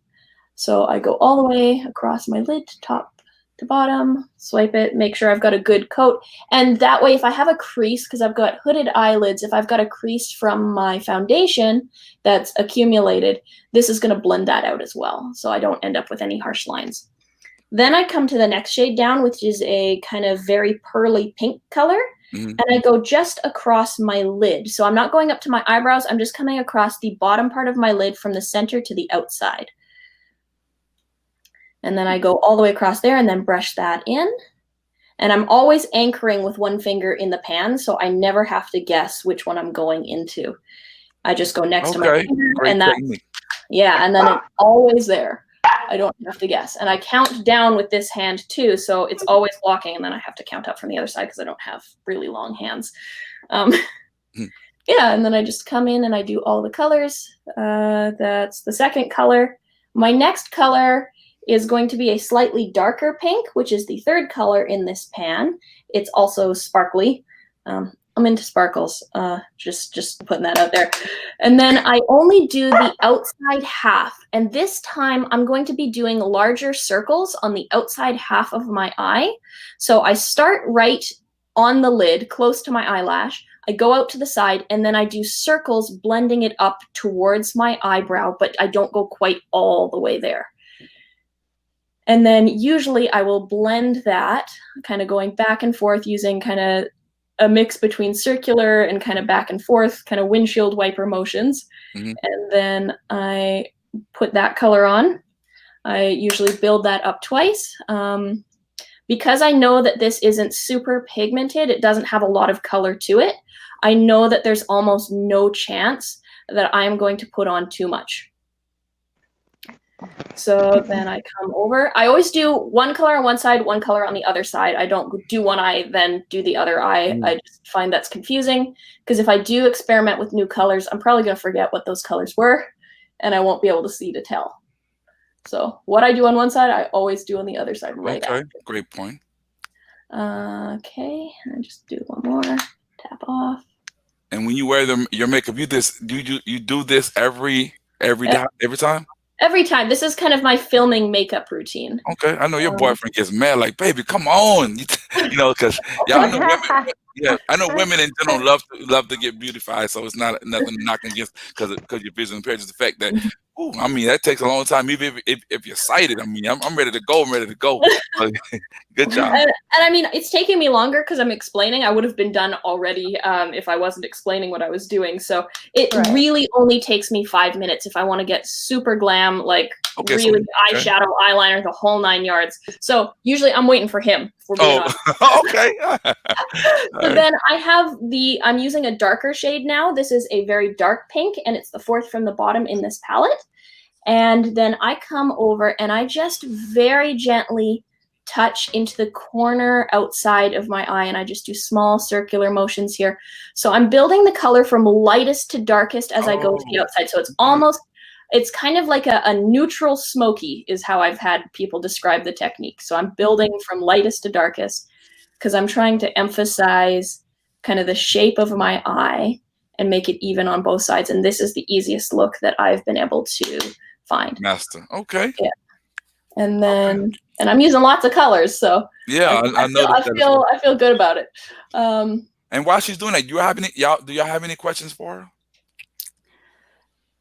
So I go all the way across my lid, top to bottom, swipe it, make sure I've got a good coat. And that way, if I have a crease, because I've got hooded eyelids, if I've got a crease from my foundation that's accumulated, this is going to blend that out as well, so I don't end up with any harsh lines. Then I come to the next shade down, which is a kind of very pearly pink color. And I go just across my lid. So I'm not going up to my eyebrows. I'm just coming across the bottom part of my lid from the center to the outside. And then I go all the way across there and then brush that in. And I'm always anchoring with one finger in the pan, so I never have to guess which one I'm going into. I just go next to my finger, and and then it's always there. I don't have to guess. And I count down with this hand too, so it's always blocking, and then I have to count up from the other side because I don't have really long hands. Yeah, and then I just come in and I do all the colors. That's the second color. My next color is going to be a slightly darker pink, which is the third color in this pan. It's also sparkly. I'm into sparkles, just putting that out there. And then I only do the outside half. And this time I'm going to be doing larger circles on the outside half of my eye. So I start right on the lid, close to my eyelash. I go out to the side, and then I do circles, blending it up towards my eyebrow, but I don't go quite all the way there. And then usually I will blend that, kind of going back and forth using kind of a mix between circular and kind of back and forth, kind of windshield wiper motions. And then I put that color on. I usually build that up twice. Because I know that this isn't super pigmented, it doesn't have a lot of color to it, I know that there's almost no chance that I'm going to put on too much. So then I come over. I always do one color on one side, one color on the other side. I don't do one eye, then do the other eye. I just find that's confusing, because if I do experiment with new colors, I'm probably going to forget what those colors were, and I won't be able to see to tell. So what I do on one side, I always do on the other side right after. Great point. Okay, and just do one more. Tap off. And when you wear your makeup, you do this every time? Every time. This is kind of my filming makeup routine. Okay, I know your boyfriend gets mad, like, baby, come on, you know, because y'all know women. Yeah, I know women in general love to get beautified, so it's not nothing to knock against because your visual impaired. Just the fact that, I mean, that takes a long time. Even if you're sighted, I mean, I'm ready to go. I'm ready to go. Good job. And I mean, it's taking me longer because I'm explaining. I would have been done already if I wasn't explaining what I was doing. So it really only takes me 5 minutes if I want to get super glam, like really eyeshadow, eyeliner, the whole 9 yards. So usually I'm waiting for him. For being honest. Okay. So then I'm using a darker shade now. This is a very dark pink, and it's the fourth from the bottom in this palette. And then I come over and I just very gently touch into the corner outside of my eye, and I just do small circular motions here. So I'm building the color from lightest to darkest as I go to the outside. So it's kind of like a neutral smoky is how I've had people describe the technique. So I'm building from lightest to darkest because I'm trying to emphasize kind of the shape of my eye and make it even on both sides. And this is the easiest look that I've been able to find. Master. Okay. Yeah. And then, and I'm using lots of colors. So yeah, I know. I feel good about it. And while she's doing that, do y'all have any questions for her?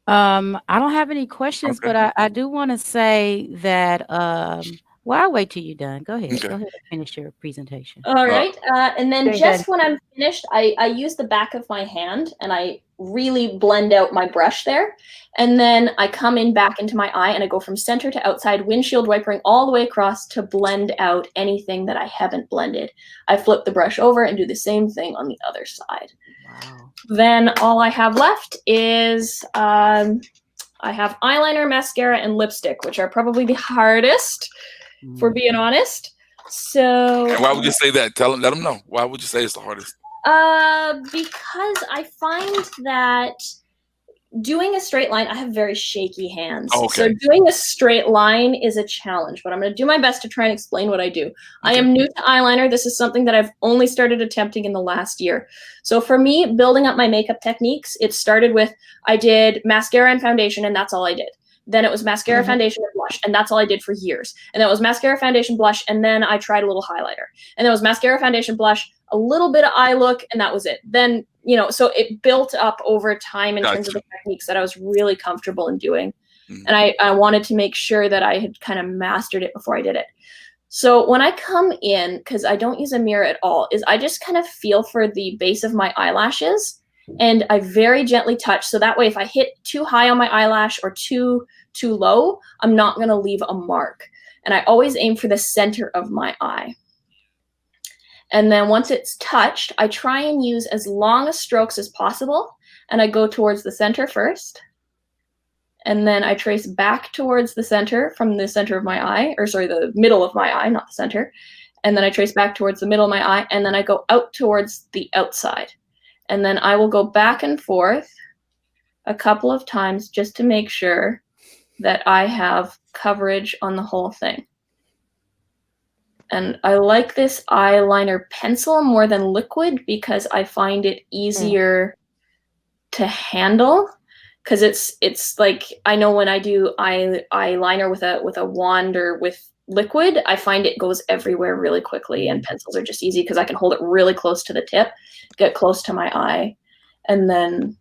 I don't have any questions, but I do want to say that, well, I'll wait till you're done. Go ahead. Go ahead and finish your presentation. All right. And then just when I'm finished, I use the back of my hand and I really blend out my brush there. And then I come in back into my eye and I go from center to outside, windshield wipering all the way across to blend out anything that I haven't blended. I flip the brush over and do the same thing on the other side. Wow. Then all I have left is I have eyeliner, mascara, and lipstick, which are probably the hardest, for being honest. So and why would you say that? Let them know. Why would you say it's the hardest? Because I find that doing a straight line, I have very shaky hands. So doing a straight line is a challenge, but I'm going to do my best to try and explain what I do. I am new to eyeliner. This is something that I've only started attempting in the last year. So for me, building up my makeup techniques, it started with, I did mascara and foundation, and that's all I did. Then it was mascara, foundation, and blush, and that's all I did for years. And then it was mascara, foundation, blush, and then I tried a little highlighter. And then it was mascara, foundation, blush, a little bit of eye look, and that was it. Then, so it built up over time in terms of the techniques that I was really comfortable in doing. And I wanted to make sure that I had kind of mastered it before I did it. So when I come in, because I don't use a mirror at all, is I just kind of feel for the base of my eyelashes, and I very gently touch. So that way, if I hit too high on my eyelash or too low, I'm not going to leave a mark. And I always aim for the center of my eye. And then once it's touched, I try and use as long as strokes as possible. And I go towards the center first. And then I trace back towards the center from the center of my eye, or sorry, the middle of my eye, not the center. And then I trace back towards the middle of my eye. And then I go out towards the outside. And then I will go back and forth a couple of times just to make sure that I have coverage on the whole thing. And I like this eyeliner pencil more than liquid because I find it easier to handle. Because it's like, I know when I do eyeliner with a wand or with liquid, I find it goes everywhere really quickly, and pencils are just easy because I can hold it really close to the tip, get close to my eye, and then.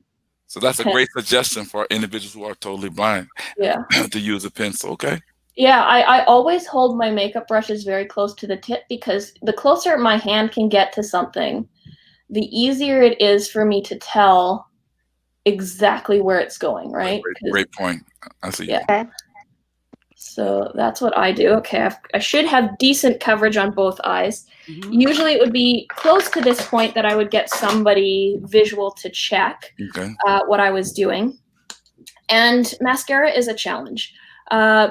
So that's a great suggestion for individuals who are totally blind. Yeah. To use a pencil. Okay. Yeah, I always hold my makeup brushes very close to the tip because the closer my hand can get to something, the easier it is for me to tell exactly where it's going, right? Great point. I see. Yeah. Okay. So that's what I do. Okay, I should have decent coverage on both eyes. Usually it would be close to this point that I would get somebody visual to check what I was doing. And mascara is a challenge.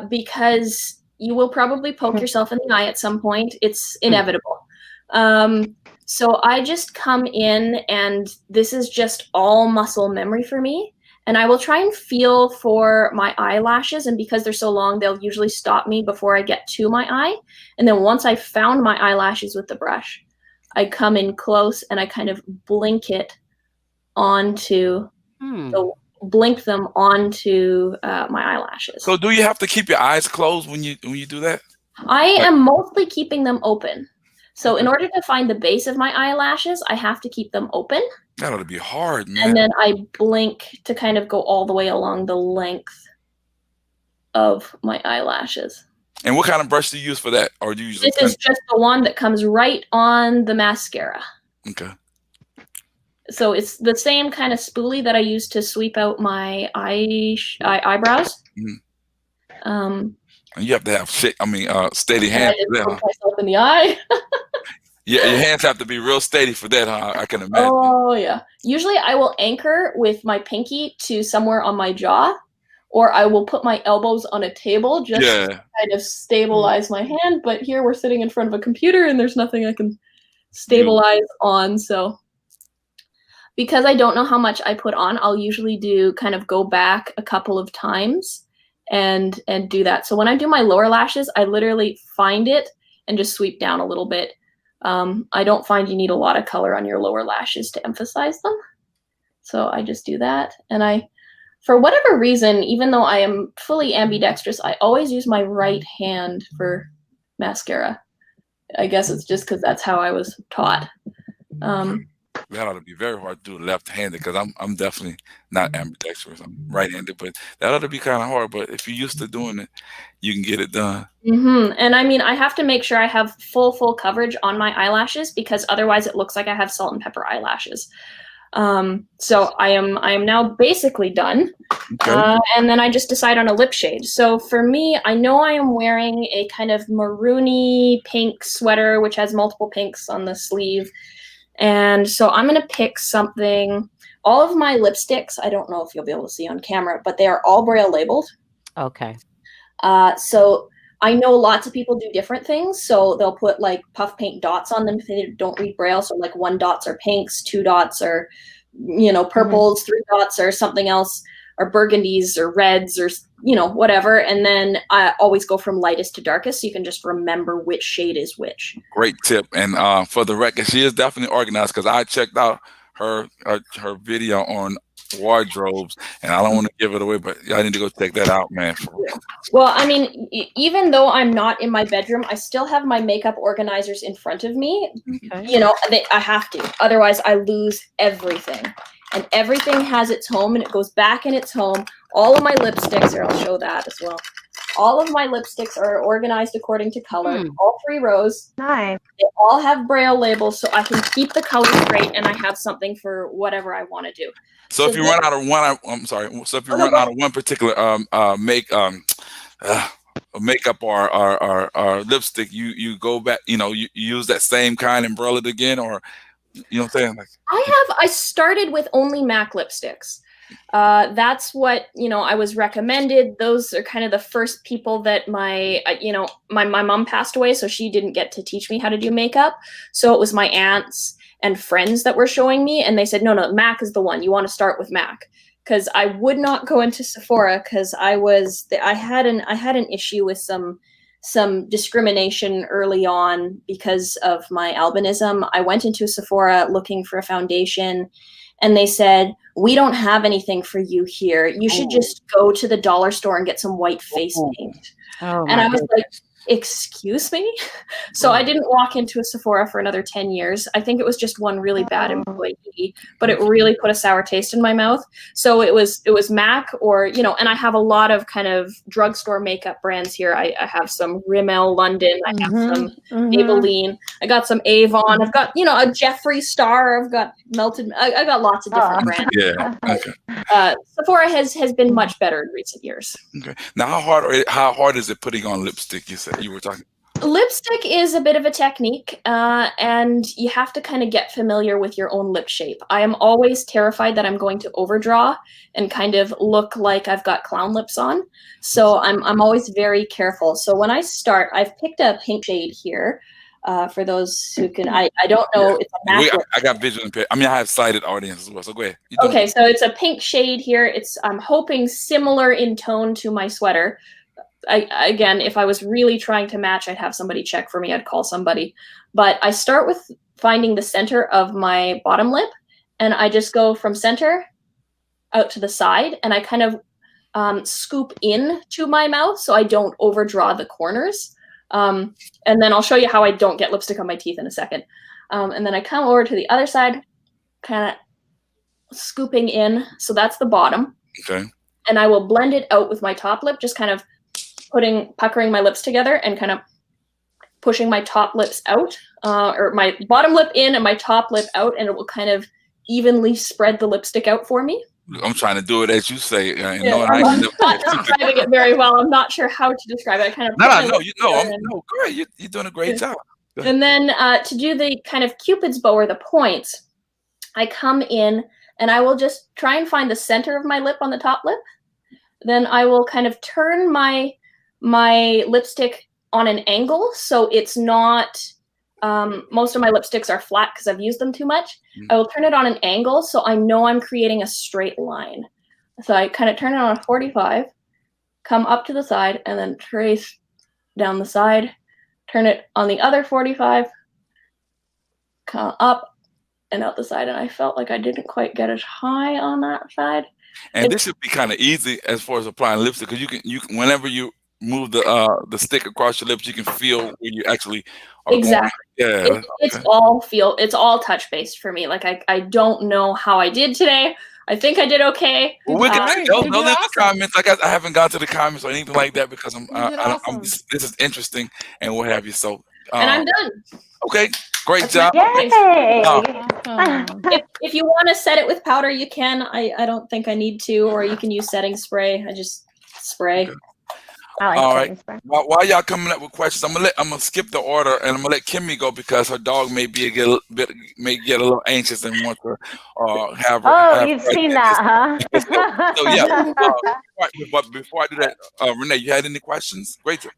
Because you will probably poke yourself in the eye at some point. It's inevitable. So I just come in, and this is just all muscle memory for me. And I will try and feel for my eyelashes, and because they're so long, they'll usually stop me before I get to my eye. And then once I've found my eyelashes with the brush, I come in close and I kind of blink it onto blink them onto my eyelashes. So do you have to keep your eyes closed when you do that? I am mostly keeping them open. So in order to find the base of my eyelashes, I have to keep them open. That ought to be hard, man. And then I blink to kind of go all the way along the length of my eyelashes. And what kind of brush do you use for that? Or do you use this is just the one that comes right on the mascara. Okay. So it's the same kind of spoolie that I use to sweep out my eyebrows. And you have to have steady hands. I just poke myself in the eye. Yeah, your hands have to be real steady for that, huh? I can imagine. Oh yeah. Usually I will anchor with my pinky to somewhere on my jaw, or I will put my elbows on a table just to kind of stabilize my hand. But here we're sitting in front of a computer and there's nothing I can stabilize on. So because I don't know how much I put on, I'll usually do kind of go back a couple of times and do that. So when I do my lower lashes, I literally find it and just sweep down a little bit. I don't find you need a lot of color on your lower lashes to emphasize them. So I just do that. And for whatever reason, even though I am fully ambidextrous, I always use my right hand for mascara. I guess it's just because that's how I was taught. That ought to be very hard to do left-handed because I'm definitely not ambidextrous. I'm right-handed, but that ought to be kind of hard. But if you're used to doing it, you can get it done. And I mean, I have to make sure I have full coverage on my eyelashes because otherwise it looks like I have salt and pepper eyelashes. So I am now basically done. Okay. And then I just decide on a lip shade. So for me, I know I am wearing a kind of maroony pink sweater, which has multiple pinks on the sleeve. And so I'm going to pick something. All of my lipsticks, I don't know if you'll be able to see on camera, but they are all Braille labeled. Okay. So I know lots of people do different things. So they'll put like puff paint dots on them if they don't read Braille. So like 1 dots are pinks, 2 dots are, purples, 3 dots are something else, or burgundies or reds or, whatever. And then I always go from lightest to darkest so you can just remember which shade is which. Great tip. And for the record, she is definitely organized because I checked out her video on wardrobes and I don't want to give it away, but I need to go check that out, man. Well, I mean, even though I'm not in my bedroom, I still have my makeup organizers in front of me. Okay. I have to. Otherwise, I lose everything. And everything has its home and it goes back in its home. All of my lipsticks, here, I'll show that as well. All of my lipsticks are organized according to color, all 3 rows. Nice. They all have Braille labels so I can keep the color straight and I have something for whatever I want to do. So if you run out of one, I'm sorry. So if you run out of one particular makeup or lipstick, you go back, you use that same kind and braille it again, or you know what I'm saying? Like, I started with only MAC lipsticks. That's what, I was recommended. Those are kind of the first people that my mom passed away, so she didn't get to teach me how to do makeup. So it was my aunts and friends that were showing me, and they said, no, MAC is the one. You want to start with MAC. because I would not go into Sephora because I had an issue with some discrimination early on because of my albinism. I went into Sephora looking for a foundation, and they said, "We don't have anything for you here. You should just go to the dollar store and get some white face paint." And I was like, excuse me? So I didn't walk into a Sephora for another 10 years. I think it was just one really bad employee, but it really put a sour taste in my mouth. So it was MAC or, you know, and I have a lot of kind of drugstore makeup brands here. I have some Rimmel London. I have some Maybelline. I got some Avon. I've got, you know, a Jeffree Star. I've got Melted. I got lots of different brands. Yeah. Okay. Sephora has been much better in recent years. Okay. Now, how hard is it putting on lipstick? You said you were talking. Lipstick is a bit of a technique, and you have to kind of get familiar with your own lip shape. I am always terrified that I'm going to overdraw and kind of look like I've got clown lips on. So I'm always very careful. So when I start, I've picked a pink shade here. For those who can, I don't know. It's a matte. I got visual impairment. I mean, I have sighted audience as well. So go ahead. Okay, so it's a pink shade here. I'm hoping similar in tone to my sweater. Again, if I was really trying to match, I'd have somebody check for me. I'd call somebody. But I start with finding the center of my bottom lip, and I just go from center out to the side, and I kind of scoop in to my mouth so I don't overdraw the corners. And then I'll show you how I don't get lipstick on my teeth in a second. And then I come over to the other side, kind of scooping in. So that's the bottom. Okay. And I will blend it out with my top lip, just kind of puckering my lips together and kind of pushing my top lips out, or my bottom lip in and my top lip out, and it will kind of evenly spread the lipstick out for me. I'm trying to do it as you say. I'm not describing it very well. I'm not sure how to describe it. I kind of no, great. You're doing a great job. And then to do the kind of Cupid's bow or the points, I come in and I will just try and find the center of my lip on the top lip. Then I will kind of turn my lipstick on an angle so it's not. Most of my lipsticks are flat because I've used them too much. I will turn it on an angle so I know I'm creating a straight line. So I kind of turn it on a 45, come up to the side, and then trace down the side, turn it on the other 45, come up and out the side. And I felt like I didn't quite get as high on that side. And this should be kind of easy as far as applying lipstick, because you can whenever you move the stick across your lips, you can feel where you actually are exactly going. Yeah, it's all touch based for me. Like I don't know how I did today. I think I did okay. Well, don't leave the comments. Like I haven't gone to the comments or anything like that because this is interesting and what have you. So and I'm done. Okay, great job. Yay! If you want to set it with powder, you can. I don't think I need to, or you can use setting spray. I just spray. Okay. All right. While y'all coming up with questions, I'm gonna skip the order and I'm gonna let Kimmy go because her dog may get a little anxious and want to have her. Oh, you've seen that, huh? So yeah. But before I do that, Renee, you had any questions? Great job.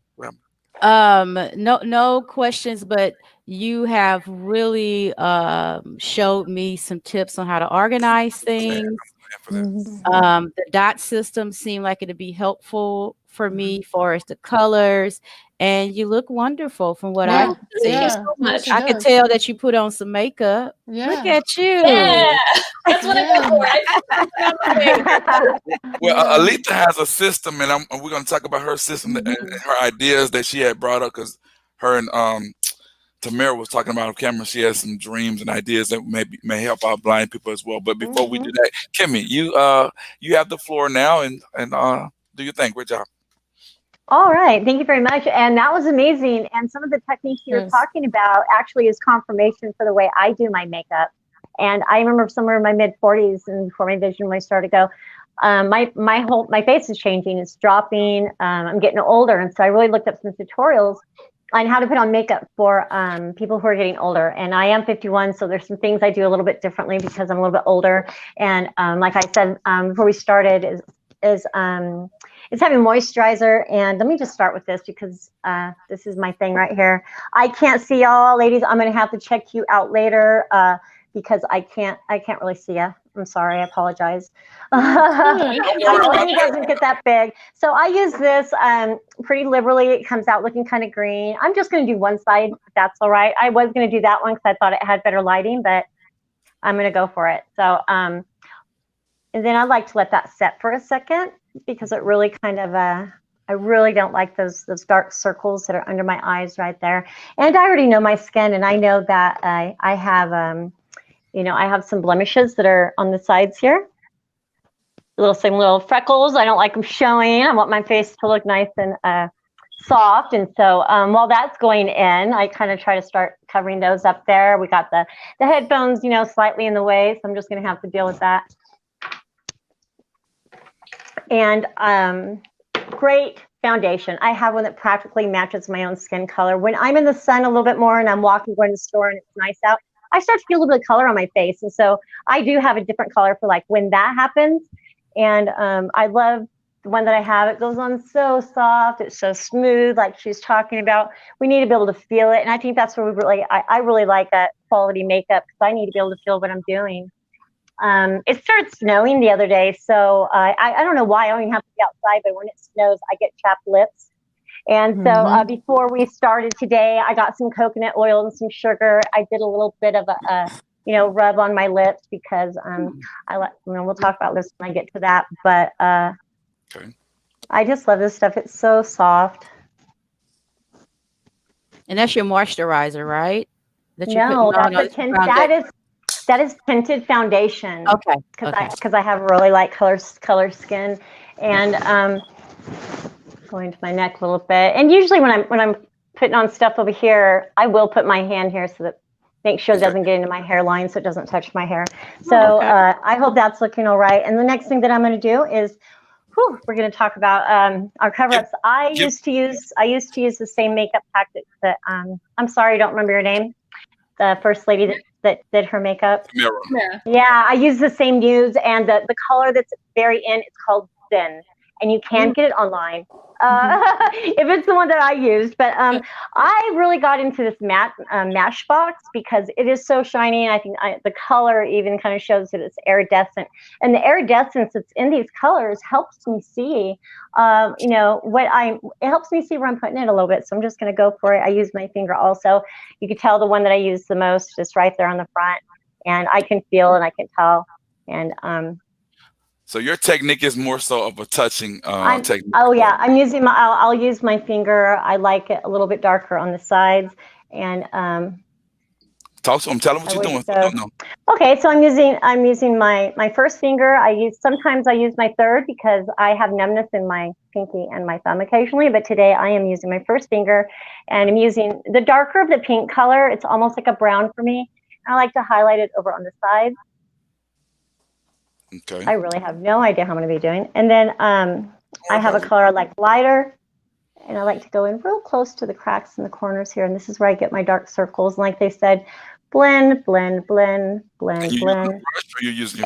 No questions, but you have really showed me some tips on how to organize things. The dot system seemed like it'd be helpful for me for as the colors, and you look wonderful from what I see. Thank you so much. I could tell that you put on some makeup. Look at you. Yeah, that's what I go for. Well, Alita has a system, and we're going to talk about her system and her ideas that she had brought up, because her and Tamara was talking about on camera. She has some dreams and ideas that may help out blind people as well. But before we do that, Kimmy, you have the floor now, and do your thing. Great job. All right, thank you very much. And that was amazing. And some of the techniques you were talking about actually is confirmation for the way I do my makeup. And I remember somewhere in my mid-40s and before my vision really started to go, my face is changing. It's dropping. I'm getting older, and so I really looked up some tutorials on how to put on makeup for people who are getting older. And I am 51, so there's some things I do a little bit differently because I'm a little bit older. And like I said before we started, is having moisturizer. And let me just start with this because this is my thing right here. I can't see y'all, ladies. I'm going to have to check you out later. because I can't really see you. I'm sorry, I apologize. Good. My lens doesn't get that big. So I use this pretty liberally. It comes out looking kind of green. I'm just going to do one side, if that's all right. I was going to do that one because I thought it had better lighting, but I'm going to go for it. So, and then I like to let that set for a second because it really kind of, I really don't like those dark circles that are under my eyes right there. And I already know my skin, and I know that I have, you know, I have some blemishes that are on the sides here. Some little freckles. I don't like them showing. I want my face to look nice and soft. And so while that's going in, I kind of try to start covering those up there. We got the headphones, you know, slightly in the way, so I'm just going to have to deal with that. And great foundation. I have one that practically matches my own skin color. When I'm in the sun a little bit more and I'm walking, going to the store and it's nice out, I start to feel a little bit of color on my face. And so I do have a different color for like when that happens. And I love the one that I have. It goes on so soft. It's so smooth, like she's talking about. We need to be able to feel it. And I think that's where I really like that quality makeup because I need to be able to feel what I'm doing. It started snowing the other day. So I don't know why I don't even have to be outside, but when it snows, I get chapped lips. And so before we started today, I got some coconut oil and some sugar. I did a little bit of a you know, rub on my lips because I like, you know, we'll talk about this when I get to that. But Okay. I just love this stuff. It's so soft. And that's your moisturizer, right? That you No, put that's that is tinted foundation. Okay. Because I have really light color skin, and going to my neck a little bit. And usually when I'm putting on stuff over here, I will put my hand here so that make sure it doesn't get into my hairline, so it doesn't touch my hair. So I hope that's looking all right. And the next thing that I'm going to do is, we're going to talk about our cover-ups. I used to use the same makeup tactics that I'm sorry, I don't remember your name. The first lady that did her makeup. Yeah, I use the same nudes, and the color that's very in, it's called Zen, and you can get it online. If it's the one that I used, but I really got into this matte Matchbox because it is so shiny, and I think the color even kind of shows that it's iridescent, and the iridescence that's in these colors helps me see, you know, it helps me see where I'm putting it a little bit. So I'm just going to go for it. I use my finger also. You can tell the one that I use the most is right there on the front, and I can feel and I can tell, and so your technique is more so of a touching technique. Oh yeah, I'm using I'll use my finger. I like it a little bit darker on the sides, and talk to them. Tell them what you're doing. So, okay, so I'm using my first finger. Sometimes I use my third because I have numbness in my pinky and my thumb occasionally. But today I am using my first finger, and I'm using the darker of the pink color. It's almost like a brown for me. I like to highlight it over on the sides. Okay. I really have no idea how I'm going to be doing. And then I have a color I like lighter, and I like to go in real close to the cracks in the corners here. And this is where I get my dark circles. And like they said, blend, blend, blend, blend, blend.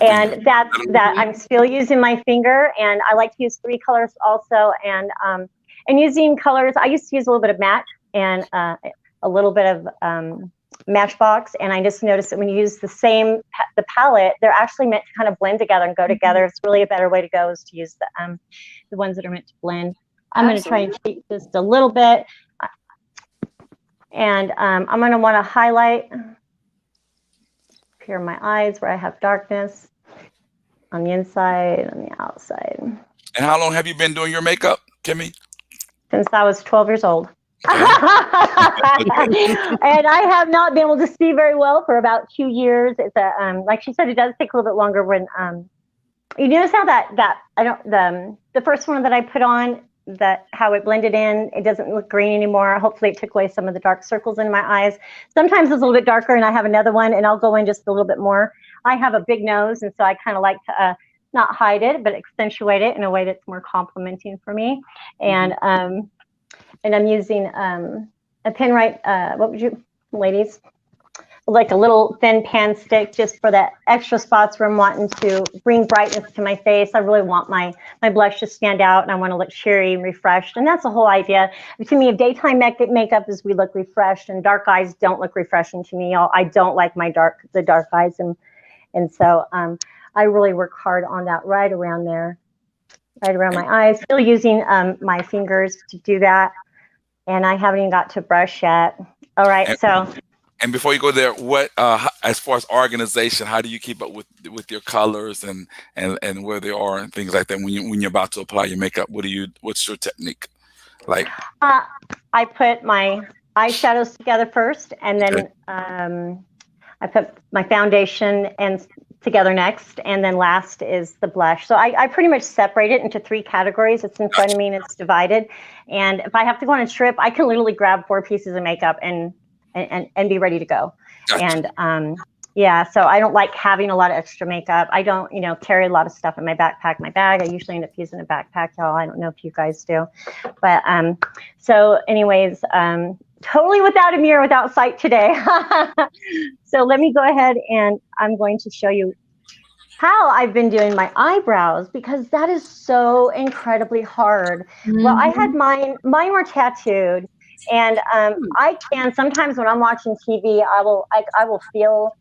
And that's that. I'm still using my finger, and I like to use 3 colors also. And using colors, I used to use a little bit of matte and a little bit of Matchbox, and I just noticed that when you use the palette, they're actually meant to kind of blend together and go together. It's really a better way to go is to use the ones that are meant to blend. I'm going to try and cheat just a little bit, and I'm going to want to highlight here my eyes where I have darkness on the inside, on the outside. And how long have you been doing your makeup, Kimmy? Since I was 12 years old. And I have not been able to see very well for about 2 years. It's like she said, it does take a little bit longer when you notice how the first one that I put on, how it blended in, it doesn't look green anymore. Hopefully it took away some of the dark circles in my eyes. Sometimes it's a little bit darker, and I have another one, and I'll go in just a little bit more. I have a big nose, and so I kind of like to not hide it, but accentuate it in a way that's more complimenting for me. And I'm using a pen right, what would you, ladies? like a little thin pan stick just for that extra spots where I'm wanting to bring brightness to my face. I really want my blush to stand out, and I want to look cheery and refreshed. And that's the whole idea. To me, daytime makeup is we look refreshed, and dark eyes don't look refreshing to me. I don't like the dark eyes, and so I really work hard on that right around there, right around my eyes. Still using my fingers to do that, and I haven't even got to brush yet. All right, so. And before you go there, what as far as organization, how do you keep up with your colors and where they are and things like that when you're about to apply your makeup? What's your technique like? I put my eyeshadows together first, and then I put my foundation and together next, and then last is the blush. So I pretty much separate it into 3 categories. It's in front of me and it's divided. And if I have to go on a trip, I can literally grab 4 pieces of makeup and be ready to go. Gotcha. And yeah, so I don't like having a lot of extra makeup. I don't, carry a lot of stuff in my backpack. My bag, I usually end up using a backpack, y'all. I don't know if you guys do. But so anyways, totally without a mirror, without sight today. So let me go ahead and I'm going to show you how I've been doing my eyebrows, because that is so incredibly hard. Mm-hmm. Well, I had mine were tattooed. And I can sometimes when I'm watching TV, I will feel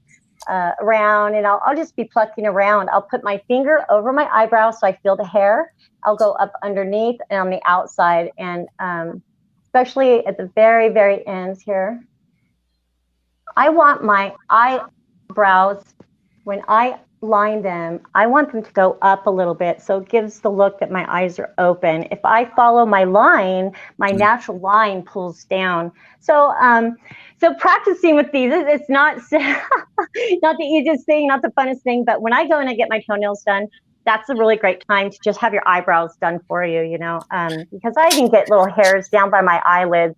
around, and I'll just be plucking around. I'll put my finger over my eyebrow so I feel the hair. I'll go up underneath and on the outside, and especially at the very, very ends here. I want my eyebrows, when I line them, I want them to go up a little bit, so it gives the look that my eyes are open. If I follow my line, my natural line pulls down. So so practicing with these, it's not not the easiest thing, not the funnest thing, but when I go in and get my toenails done, that's a really great time to just have your eyebrows done for you, because I even get little hairs down by my eyelids,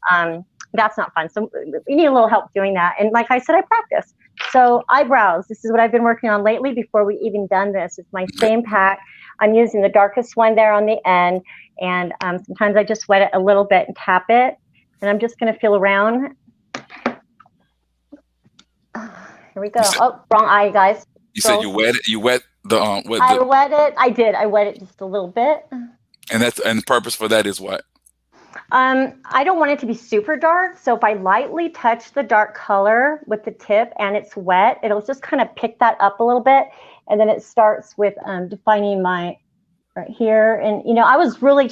and that's not fun. So you need a little help doing that. And like I said, I practice. So eyebrows, this is what I've been working on lately before we even done this. It's my same pack. I'm using the darkest one there on the end. And sometimes I just wet it a little bit and tap it. And I'm just going to feel around. Here we go. Oh, wrong eye, guys. You said you wet it? You wet the I wet it. I did. I wet it just a little bit. And the purpose for that is what? I don't want it to be super dark. So if I lightly touch the dark color with the tip and it's wet, it'll just kind of pick that up a little bit. And then it starts with defining my right here. And, I was really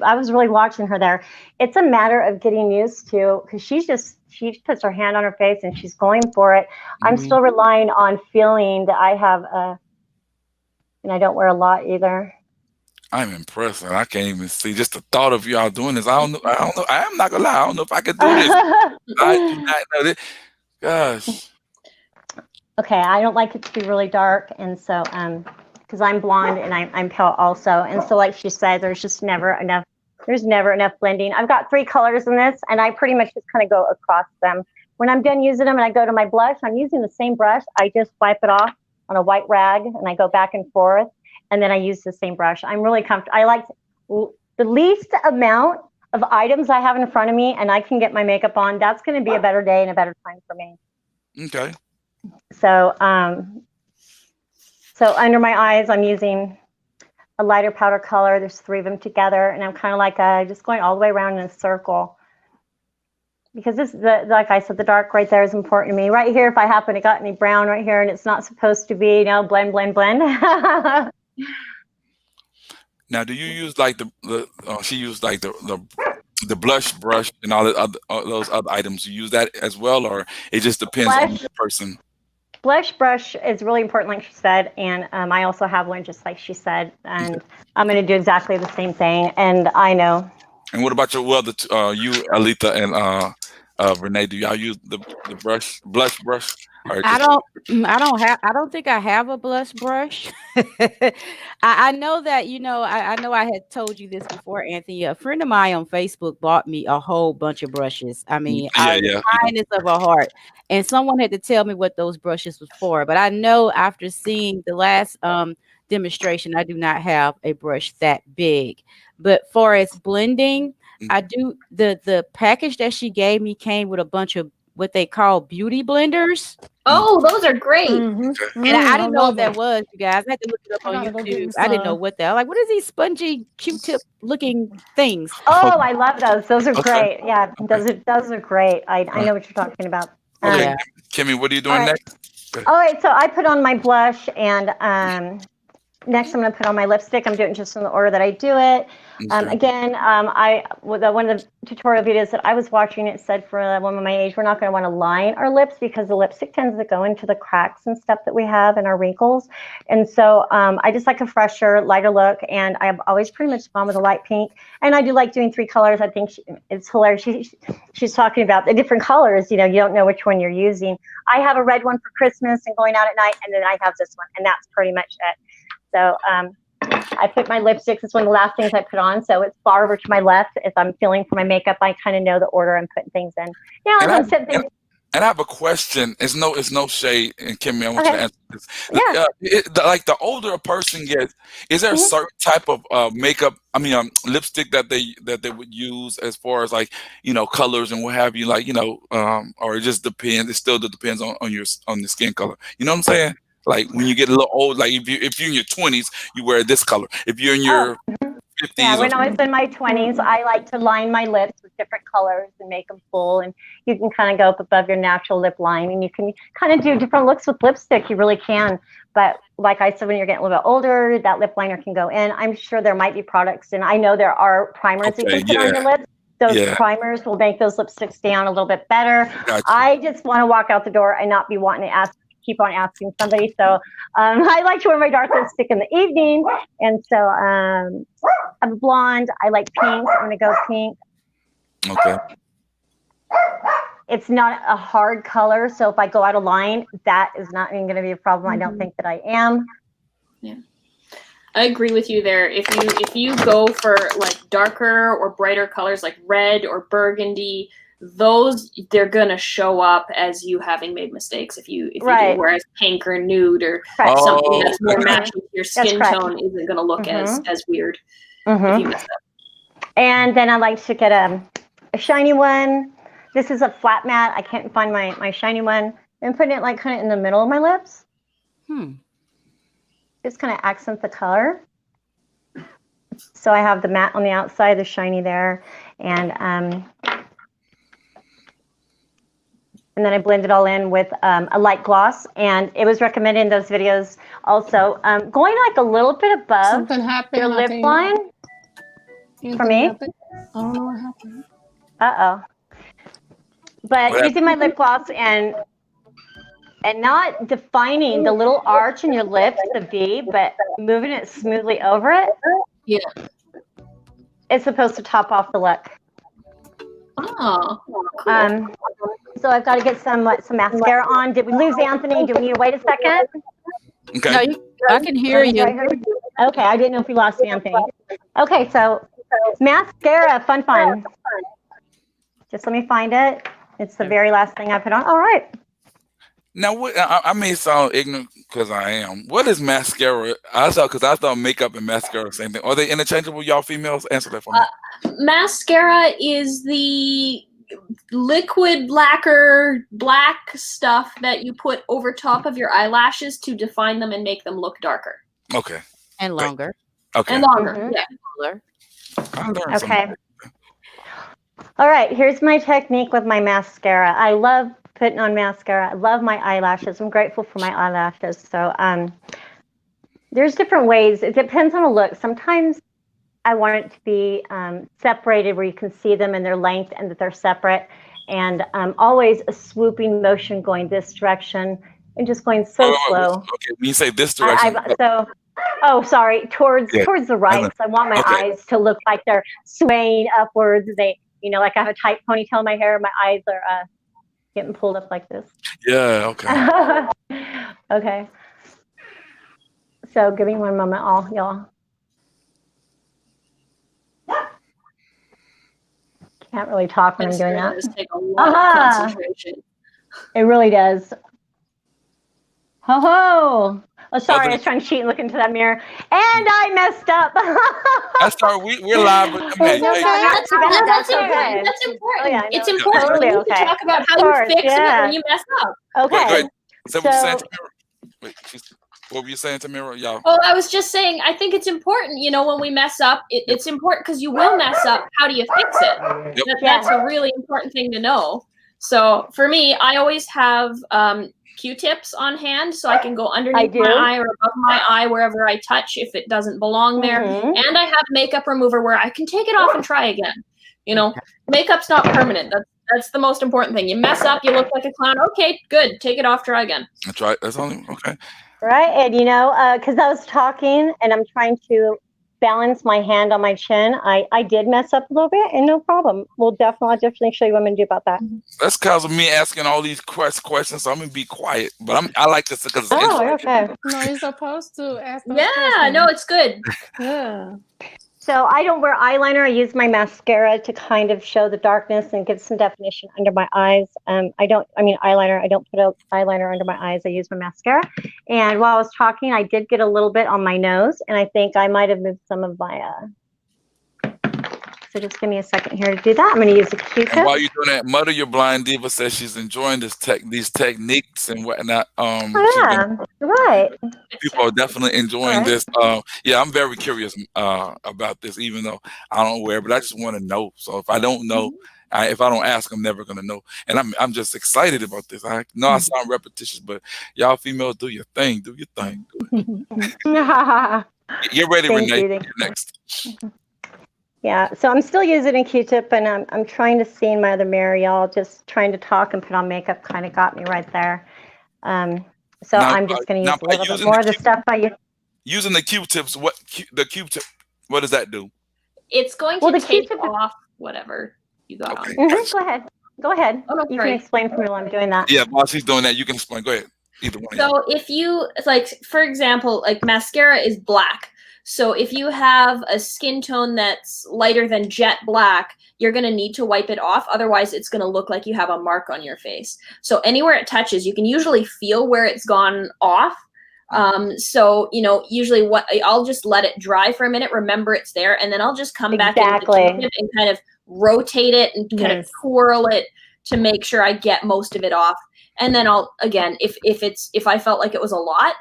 I was really watching her there. It's a matter of getting used to, because she puts her hand on her face and she's going for it. Mm-hmm. I'm still relying on feeling that I have and I don't wear a lot either. I'm impressed, and I can't even see just the thought of y'all doing this. I don't know. I am not gonna lie. I don't know if I could do this. I do not know this. Gosh. Okay, I don't like it to be really dark, and so because I'm blonde and I'm pale also, and so like she said, there's never enough blending. I've got 3 colors in this, and I pretty much just kind of go across them. When I'm done using them and I go to my blush, I'm using the same brush. I just wipe it off on a white rag, and I go back and forth. And then I use the same brush. I'm really comfortable. I like the least amount of items I have in front of me, and I can get my makeup on. That's going to be a better day and a better time for me. Okay. So, so under my eyes, I'm using a lighter powder color. There's 3 of them together, and I'm kind of like just going all the way around in a circle. Because like I said, the dark right there is important to me. Right here, if I happen to got any brown right here, and it's not supposed to be, blend, blend, blend. Now, do you use like she used like the blush brush and all those other items? You use that as well, or it just depends on the person? Blush brush is really important, like she said, and I also have one just like she said, and I'm going to do exactly the same thing, and I know. And what about you, Alita and Renee? Do y'all use the blush brush? I don't think I have a blush brush. I know that, I know I had told you this before, Anthony. A friend of mine on Facebook bought me a whole bunch of brushes. I mean, the kindness of her heart. And someone had to tell me what those brushes was for. But I know after seeing the last demonstration, I do not have a brush that big. But for its blending, I do the package that she gave me came with a bunch of what they call beauty blenders. Oh, those are great. And I didn't know what that was, you guys. I had to look it up on gotta go get YouTube. me I didn't know some. what that. Like, what is these spongy Q-tip looking things? Oh, I love those. Those are Okay. great. Yeah, Okay. those are great. I know what you're talking about. Okay, Yeah. Kimmy, what are you doing All right. next? All right, so I put on my blush, and next I'm going to put on my lipstick. I'm doing it just in the order that I do it. Okay. Again, one of the tutorial videos that I was watching, it said for a woman my age, we're not going to want to line our lips because the lipstick tends to go into the cracks and stuff that we have and our wrinkles. And so I just like a fresher, lighter look, and I've always pretty much gone with a light pink. And I do like doing 3 colors. I think it's hilarious. She's talking about the different colors. You know, you don't know which one you're using. I have a red one for Christmas and going out at night, and then I have this one, and that's pretty much it. So I put my lipsticks. It's one of the last things I put on. So it's far over to my left. If I'm feeling for my makeup, I kind of know the order I'm putting things in. Yeah, and I have a question. It's no shade, and Kimmy, I want you to answer this. Yeah. Like the older a person gets, is there a certain type of makeup? I mean, lipstick that they would use as far as like colors and what have you, like or it just depends. It still depends on the skin color. You know what I'm saying? Like when you get a little old, like if you're in your 20s, you wear this color. If you're in your 50s, yeah, when I was in my 20s, I like to line my lips with different colors and make them full. And you can kind of go up above your natural lip line, and you can kind of do different looks with lipstick. You really can. But like I said, when you're getting a little bit older, that lip liner can go in. I'm sure there might be products, and I know there are primers you can put on your lips. Those primers will make those lipsticks stay on a little bit better. Gotcha. I just want to walk out the door and not be wanting to keep on asking somebody. So I like to wear my dark lipstick in the evening. And so I'm a blonde. I like pinks. I'm going to go pink. Okay. It's not a hard color. So if I go out of line, that is not even going to be a problem. I don't think that I am. Yeah. I agree with you there. If you go for like darker or brighter colors like red or burgundy, they're gonna show up as you having made mistakes if you do, whereas pink or nude or something that's more matching to your skin tone isn't gonna look as weird if you mess up. And then I like to get a shiny one. This is a flat matte. I can't find my shiny one. And putting it like kind of in the middle of my lips. Just kind of accent the color. So I have the matte on the outside, the shiny there, and then I blend it all in with a light gloss. And it was recommended in those videos also going like a little bit above your lip line. For me? I don't know what happened. Uh-oh. But using my lip gloss and not defining the little arch in your lips, the V, but moving it smoothly over it. Yeah. It's supposed to top off the look. Oh, cool. So I've got to get some mascara on. Did we lose Anthony? Do we need to wait a second? Okay. No, I can hear you. Okay, I didn't know if we lost Anthony. Okay, so mascara, fun. Just let me find it. It's the very last thing I put on. All right. Now, I may sound ignorant because I am. What is mascara? I thought makeup and mascara are the same thing. Are they interchangeable, y'all females? Answer that for me. Mascara is the liquid lacquer black stuff that you put over top of your eyelashes to define them and make them look darker. Okay. And longer. Okay. And longer, yeah. Okay. All right, here's my technique with my mascara. I love putting on mascara. I love my eyelashes. I'm grateful for my eyelashes. So there's different ways. It depends on the look. Sometimes I want it to be separated where you can see them in their length and that they're separate. And always a swooping motion going this direction and just going so slow. Okay, when you say this direction. Sorry, towards the right. So I want my eyes to look like they're swaying upwards. They, like I have a tight ponytail in my hair. My eyes are getting pulled up like this. Yeah, okay. Okay. So give me one moment, y'all. Can't really talk when I'm doing that. Does take a lot of concentration. It really does. Ho ho! Oh, sorry, I Other- was trying to cheat and look into that mirror, and I messed up. That's all right. We're live, but hey, No, hey, no, not That's, too bad. no, That's important. okay. That's important. Oh, yeah, It's no, important. totally We need okay. to talk about Of how course, you fix it yeah. when you mess up. Okay. Wait, go ahead. Say what you saying, So- Tamira? Wait, what were you saying, Tamira? Y'all. Oh, I was just saying, I think it's important, when we mess up, it's important because you will mess up. How do you fix it? Yep. That's a really important thing to know. So for me, I always have Q-tips on hand so I can go underneath my eye or above my eye, wherever I touch if it doesn't belong there. And I have makeup remover where I can take it off and try again. Makeup's not permanent. That's the most important thing. You mess up, you look like a clown. Okay, good. Take it off, try again. That's right. That's only okay. Right, and because I was talking and I'm trying to balance my hand on my chin, I did mess up a little bit, and no problem. I'll definitely show you what I'm gonna do about that. That's because of me asking all these questions, so I'm gonna be quiet. But I like this because it's interesting. Okay. No, you're supposed to ask those Yeah, questions. no, it's good. Yeah. So I don't wear eyeliner. I use my mascara to kind of show the darkness and give some definition under my eyes. Eyeliner. I don't put eyeliner under my eyes. I use my mascara. And while I was talking, I did get a little bit on my nose, and I think I might have moved some of my. So just give me a second here to do that. I'm going to use a Q-tip. And while you're doing that, Mother Your Blind Diva says she's enjoying these techniques and whatnot. Right. People are definitely enjoying this. Yeah, I'm very curious about this, even though I don't wear, but I just want to know. So if I don't know, if I don't ask, I'm never gonna know. And I'm just excited about this. I know I sound repetitious, but y'all females, do your thing. Do your thing. Get ready, Renee. You're next. Yeah, so I'm still using a Q-tip, and I'm trying to see in my other mirror. Y'all just trying to talk and put on makeup kind of got me right there. So now, I'm just going to use a little bit more of the stuff I use. Using the Q-tips, what does that do? It's going to take off whatever you got on. Go ahead. Oh, no, you can explain for me while I'm doing that. Yeah, while she's doing that, you can explain. Go ahead. Either one. So if you, for example, mascara is black. So if you have a skin tone that's lighter than jet black, you're going to need to wipe it off. Otherwise, it's going to look like you have a mark on your face. So anywhere it touches, you can usually feel where it's gone off. So, usually I'll just let it dry for a minute, remember it's there, and then I'll just come back in and kind of rotate it and kind of twirl it to make sure I get most of it off. And then again, if I felt like it was a lot,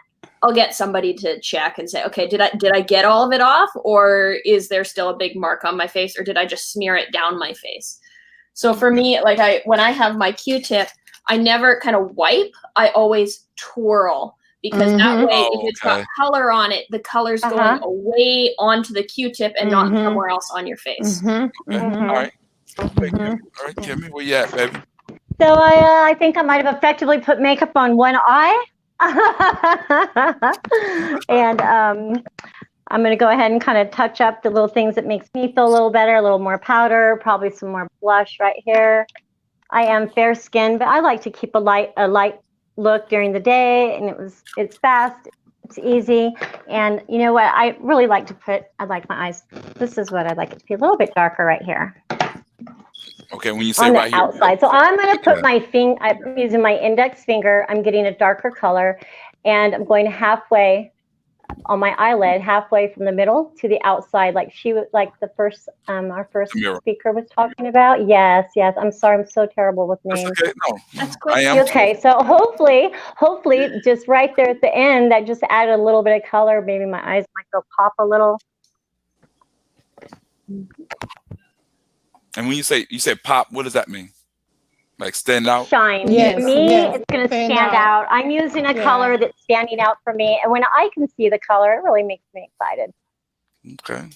I'll get somebody to check and say, okay, did I get all of it off, or is there still a big mark on my face, or did I just smear it down my face? So for me, when I have my Q-tip, I never kind of wipe, I always twirl, because that way, if it's got color on it, the color's going away onto the Q-tip and not somewhere else on your face. All right. All right, Kimmy, where you at, baby? So I think I might have effectively put makeup on one eye. And I'm going to go ahead and kind of touch up the little things that makes me feel a little better, a little more powder, probably some more blush right here. I am fair skinned, but I like to keep a light look during the day, and it's fast, it's easy. And you know what I really like to put, I like my eyes, this is what I'd like it to be a little bit darker right here. Okay, when you say on right the outside. Here. So I'm going to put my finger, I'm using my index finger, I'm getting a darker color, and I'm going halfway on my eyelid, halfway from the middle to the outside, like the first, our first speaker was talking about. Yes. I'm sorry, I'm so terrible with names. That's okay. No, that's great. I am. Okay, so hopefully, just right there at the end, that just added a little bit of color. Maybe my eyes might go pop a little. And when you say pop, what does that mean? Like stand out? Shine. Yes, For me, yes. it's going to stand out. I'm using a color that's standing out for me. And when I can see the color, it really makes me excited. Okay.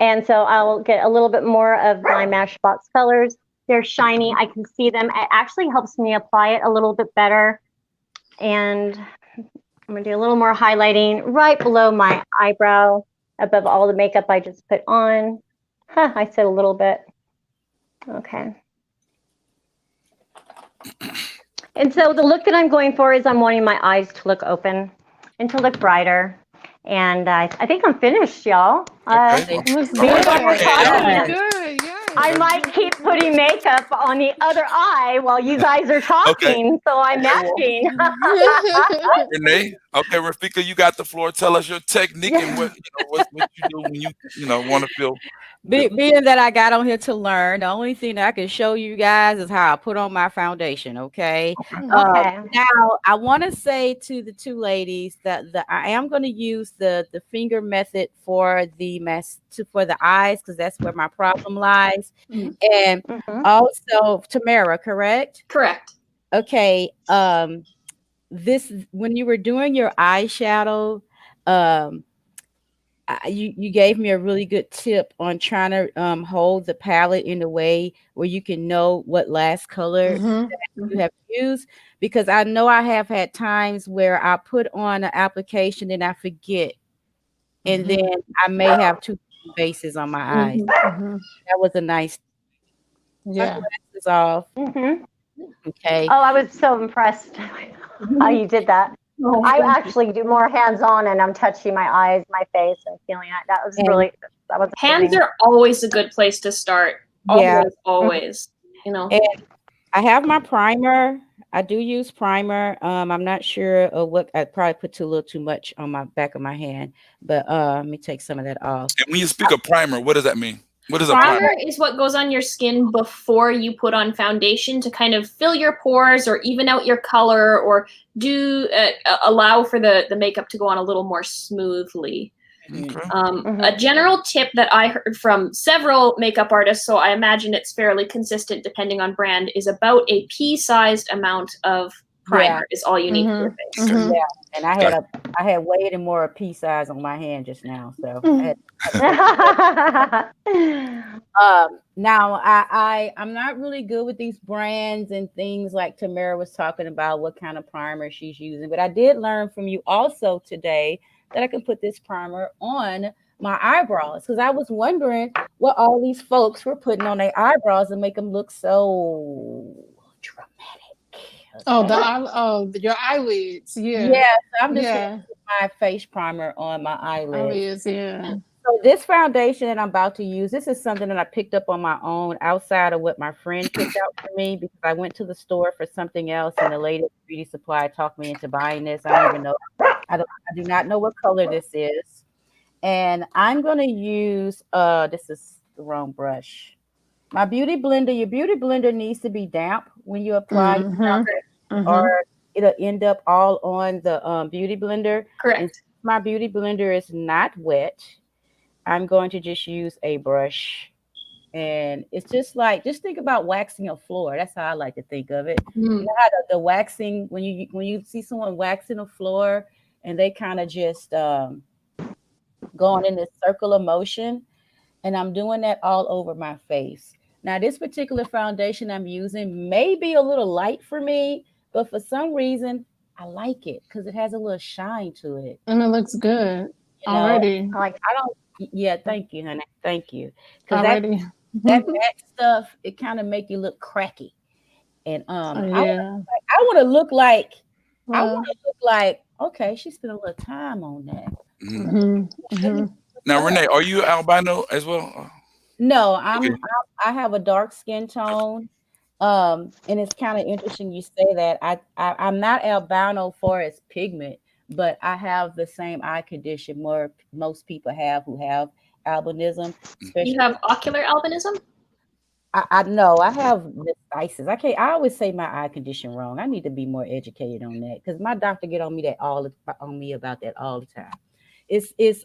And so I'll get a little bit more of my Matchbox colors. They're shiny. I can see them. It actually helps me apply it a little bit better. And I'm going to do a little more highlighting right below my eyebrow, above all the makeup I just put on. I said a little bit. Okay. And so the look that I'm going for is I'm wanting my eyes to look open and to look brighter. And I think I'm finished, y'all. Okay. Looks good. good. Good. Yes. I might keep putting makeup on the other eye while you guys are talking, so I'm asking. Renee, okay, Rafika, you got the floor. Tell us your technique and what what you do when you want to feel. Being that I got on here to learn, the only thing that I can show you guys is how I put on my foundation. Okay. Okay. Now I want to say to the two ladies that I am going to use the finger method for the for the eyes, because that's where my problem lies. And also Tamara, correct? Correct. Okay. This, when you were doing your eyeshadow, you gave me a really good tip on trying to hold the palette in a way where you can know what last color you have used, because I know I have had times where I put on an application and I forget, and then I may have two bases on my eyes. That was a nice. Yeah. My glasses off. Okay. Oh, I was so impressed how you did that. I actually do more hands-on, and I'm touching my eyes, my face, and feeling it. That was really, that was hands amazing. are always a good place to start. Yeah. Always. You know. And I have my primer. I do use primer. I'm not sure of what, I probably put a little too much on my back of my hand, but let me take some of that off. And when you speak of primer, what does that mean? What is a Primer primer? is what goes on your skin before you put on foundation to kind of fill your pores or even out your color, or do allow for the makeup to go on a little more smoothly. Okay. A general tip that I heard from several makeup artists, so I imagine it's fairly consistent depending on brand, is about a pea-sized amount of primer is all you need for your face. Yeah, and I had way more pea size on my hand just now, so I had now I'm not really good with these brands and things like Tamara was talking about, what kind of primer she's using, but I did learn from you also today that I can put this primer on my eyebrows, because I was wondering what all these folks were putting on their eyebrows to make them look so dramatic. Okay. Your eyelids. Yeah. Yeah, so I'm just gonna put my face primer on my eyelids. Yeah. So this foundation that I'm about to use, this is something that I picked up on my own outside of what my friend picked out for me, because I went to the store for something else and the lady at beauty supply talked me into buying this. I don't even know. I do not know what color this is. And I'm going to use, this is the wrong brush. My beauty blender, your beauty blender needs to be damp when you apply it, or it'll end up all on the beauty blender. Correct. And my beauty blender is not wet, I'm going to just use a brush, and it's just think about waxing a floor. That's how I like to think of it. You know how the waxing, when you see someone waxing a floor and they kind of just going in this circular motion, and I'm doing that all over my face. Now, this particular foundation I'm using may be a little light for me, but for some reason, I like it because it has a little shine to it. And it looks good already. Yeah, thank you, honey. Thank you. Because that matte stuff, it kind of make you look cracky. And I want to look like, okay, she spent a little time on that. Now, Renee, are you albino as well? No, I have a dark skin tone. And it's kind of interesting you say that. I'm not albino for its pigment, but I have the same eye condition most people have who have albinism. You have ocular albinism? I know I have nystagmus. I always say my eye condition wrong. I need to be more educated on that, because my doctor get on me about that all the time.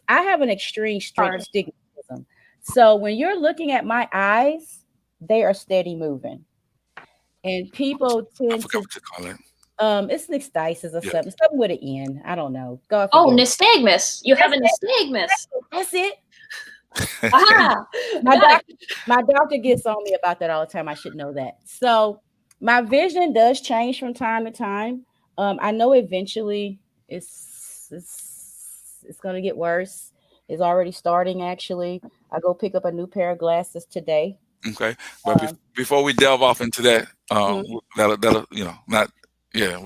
I have an extreme astigmatism. So when you're looking at my eyes, they are steady moving. And people tend to call it. It's nystagmus or something with an N. I don't know. Nystagmus. You have a nystagmus. That's it. Aha. My doctor gets on me about that all the time. I should know that. So my vision does change from time to time. I know eventually it's going to get worse. It's already starting, actually. I go pick up a new pair of glasses today. Okay, but before we delve off into that, that'll I'm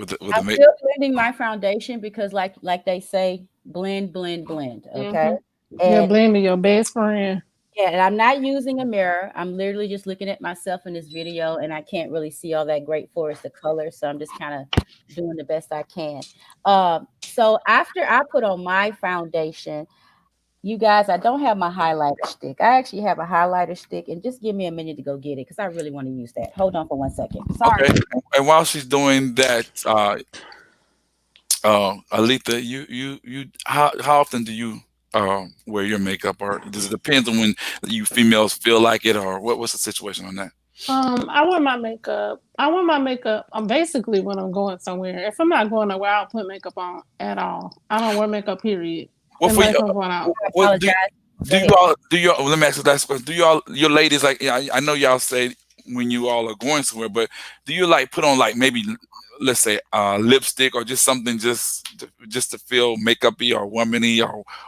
still blending my foundation, because like they say, blend. Okay. You're blending your best friend. Yeah, and I'm not using a mirror. I'm literally just looking at myself in this video, and I can't really see all that great for us the color, so I'm just kind of doing the best I can. So after I put on my foundation, you guys, I don't have my highlighter stick. I actually have a highlighter stick, and just give me a minute to go get it because I really want to use that. Hold on for 1 second. Sorry. Okay. And while she's doing that, Alita, how often do you wear your makeup, or does it depend on when you females feel like it, or what's the situation on that? I wear my makeup. Basically when I'm going somewhere. If I'm not going nowhere, I don't put makeup on at all. I don't wear makeup, period. Well, for Unless you, I'm going out. I what apologize. do you all let me ask you the last question. Do y'all, your ladies, like, yeah, I know y'all say when you all are going somewhere, but do you like put on, like, maybe, let's say, lipstick, or just something just to feel makeupy or womany,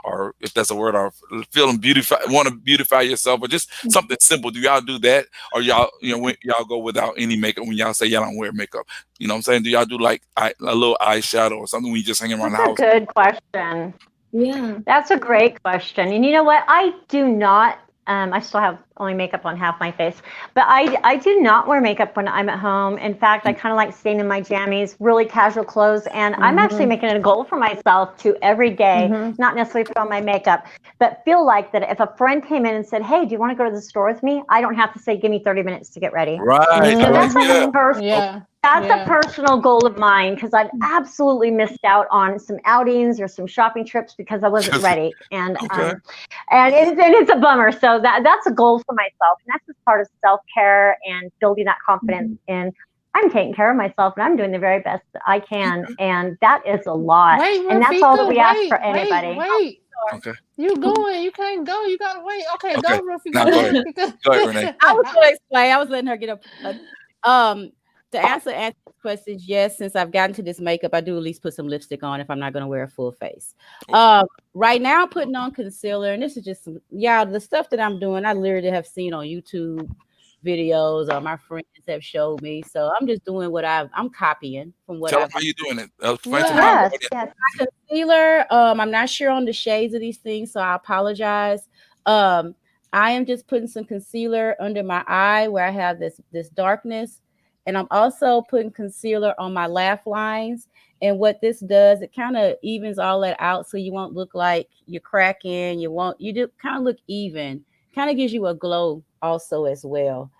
or if that's a word, or feeling beautify, want to beautify yourself, or just something simple? Do y'all do that, or y'all, when y'all go without any makeup when y'all say y'all don't wear makeup? You know what I'm saying? Do y'all do like a little eyeshadow or something when you just hanging around the That's house? a good question. Yeah. That's a great question. And you know what? I do not, I still have only makeup on half my face, but I do not wear makeup when I'm at home. In fact, I kind of like staying in my jammies, really casual clothes. And I'm actually making it a goal for myself to every day, not necessarily put on my makeup, but feel like that if a friend came in and said, hey, do you want to go to the store with me? I don't have to say, give me 30 minutes to get ready. Right. I So like that's like that. a personal. Yeah. That's Yeah. a personal goal of mine because I've absolutely missed out on some outings or some shopping trips because I wasn't ready, and Okay. it's a bummer. So that's a goal for myself, and that's just part of self-care and building that confidence in I'm taking care of myself and I'm doing the very best that I can, and that is a lot. Wait, And that's all that Rafika, we ask for anybody. wait. Okay. You going? You can't go. You gotta wait. Okay, Okay. go, Now go ahead. Rafika. Go ahead, Renee. I was going to explain. I was letting her get to answer questions. Yes, since I've gotten to this makeup, I do at least put some lipstick on if I'm not going to wear a full face. Right now, I'm putting on concealer, and this is just the stuff that I'm doing. I literally have seen on YouTube videos, or my friends have showed me. So I'm just doing what I'm copying from what Tell them I've how you doing it. Explain Yeah. to my Yes, audience. yes. concealer. I'm not sure on the shades of these things, so I apologize. I am just putting some concealer under my eye where I have this darkness, and I'm also putting concealer on my laugh lines. And what this does, it kind of evens all that out, so you won't look like you're cracking. You do kind of look even. Kind of gives you a glow also as well.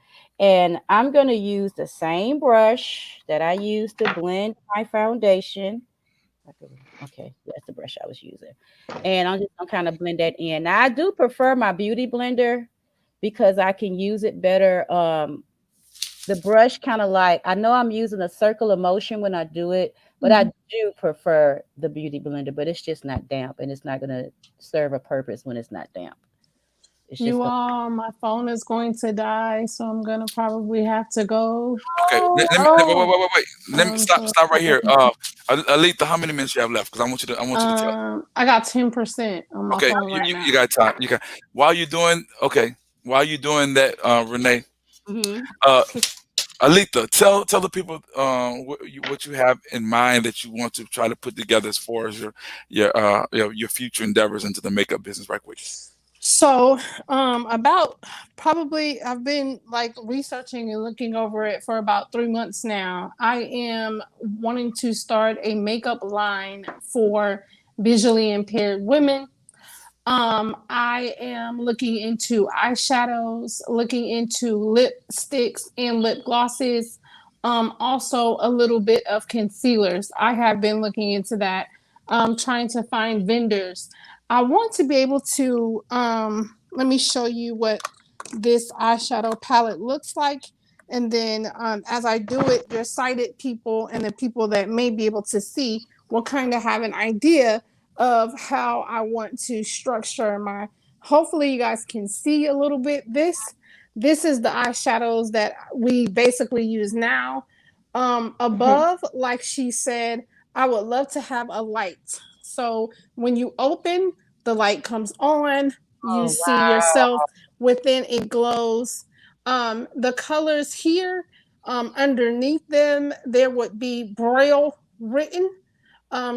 And I'm going to use the same brush that I used to blend my foundation. Okay, that's the brush I was using. And I'm just gonna kind of blend that in. Now I do prefer my beauty blender because I can use it better. The brush kind of like, I know I'm using a circle of motion when I do it, but I do prefer the beauty blender, but it's just not damp, and it's not gonna serve a purpose when it's not damp. It's just My phone is going to die, so I'm gonna probably have to go. Okay. Let me wait. Let me stop right here. Alita, how many minutes you have left? Because I want you to tell. I got 10% on my Okay, phone right now. you got time. You got while you're doing that, Renee. Mhm. Alita, tell the people what you have in mind that you want to try to put together as far as your future endeavors into the makeup business, right quick. So, about probably I've been like researching and looking over it for about 3 months now. I am wanting to start a makeup line for visually impaired women. I am looking into eyeshadows, looking into lipsticks and lip glosses. Also a little bit of concealers. I have been looking into that. Trying to find vendors. I want to be able to let me show you what this eyeshadow palette looks like. And then as I do it, your sighted people and the people that may be able to see will kind of have an idea of how I want to structure my. Hopefully, you guys can see a little bit. This is the eyeshadows that we basically use now. Above, like she said, I would love to have a light. So when you open, the light comes on. You Oh see wow. yourself within, it glows. The colors here, underneath them, there would be Braille written.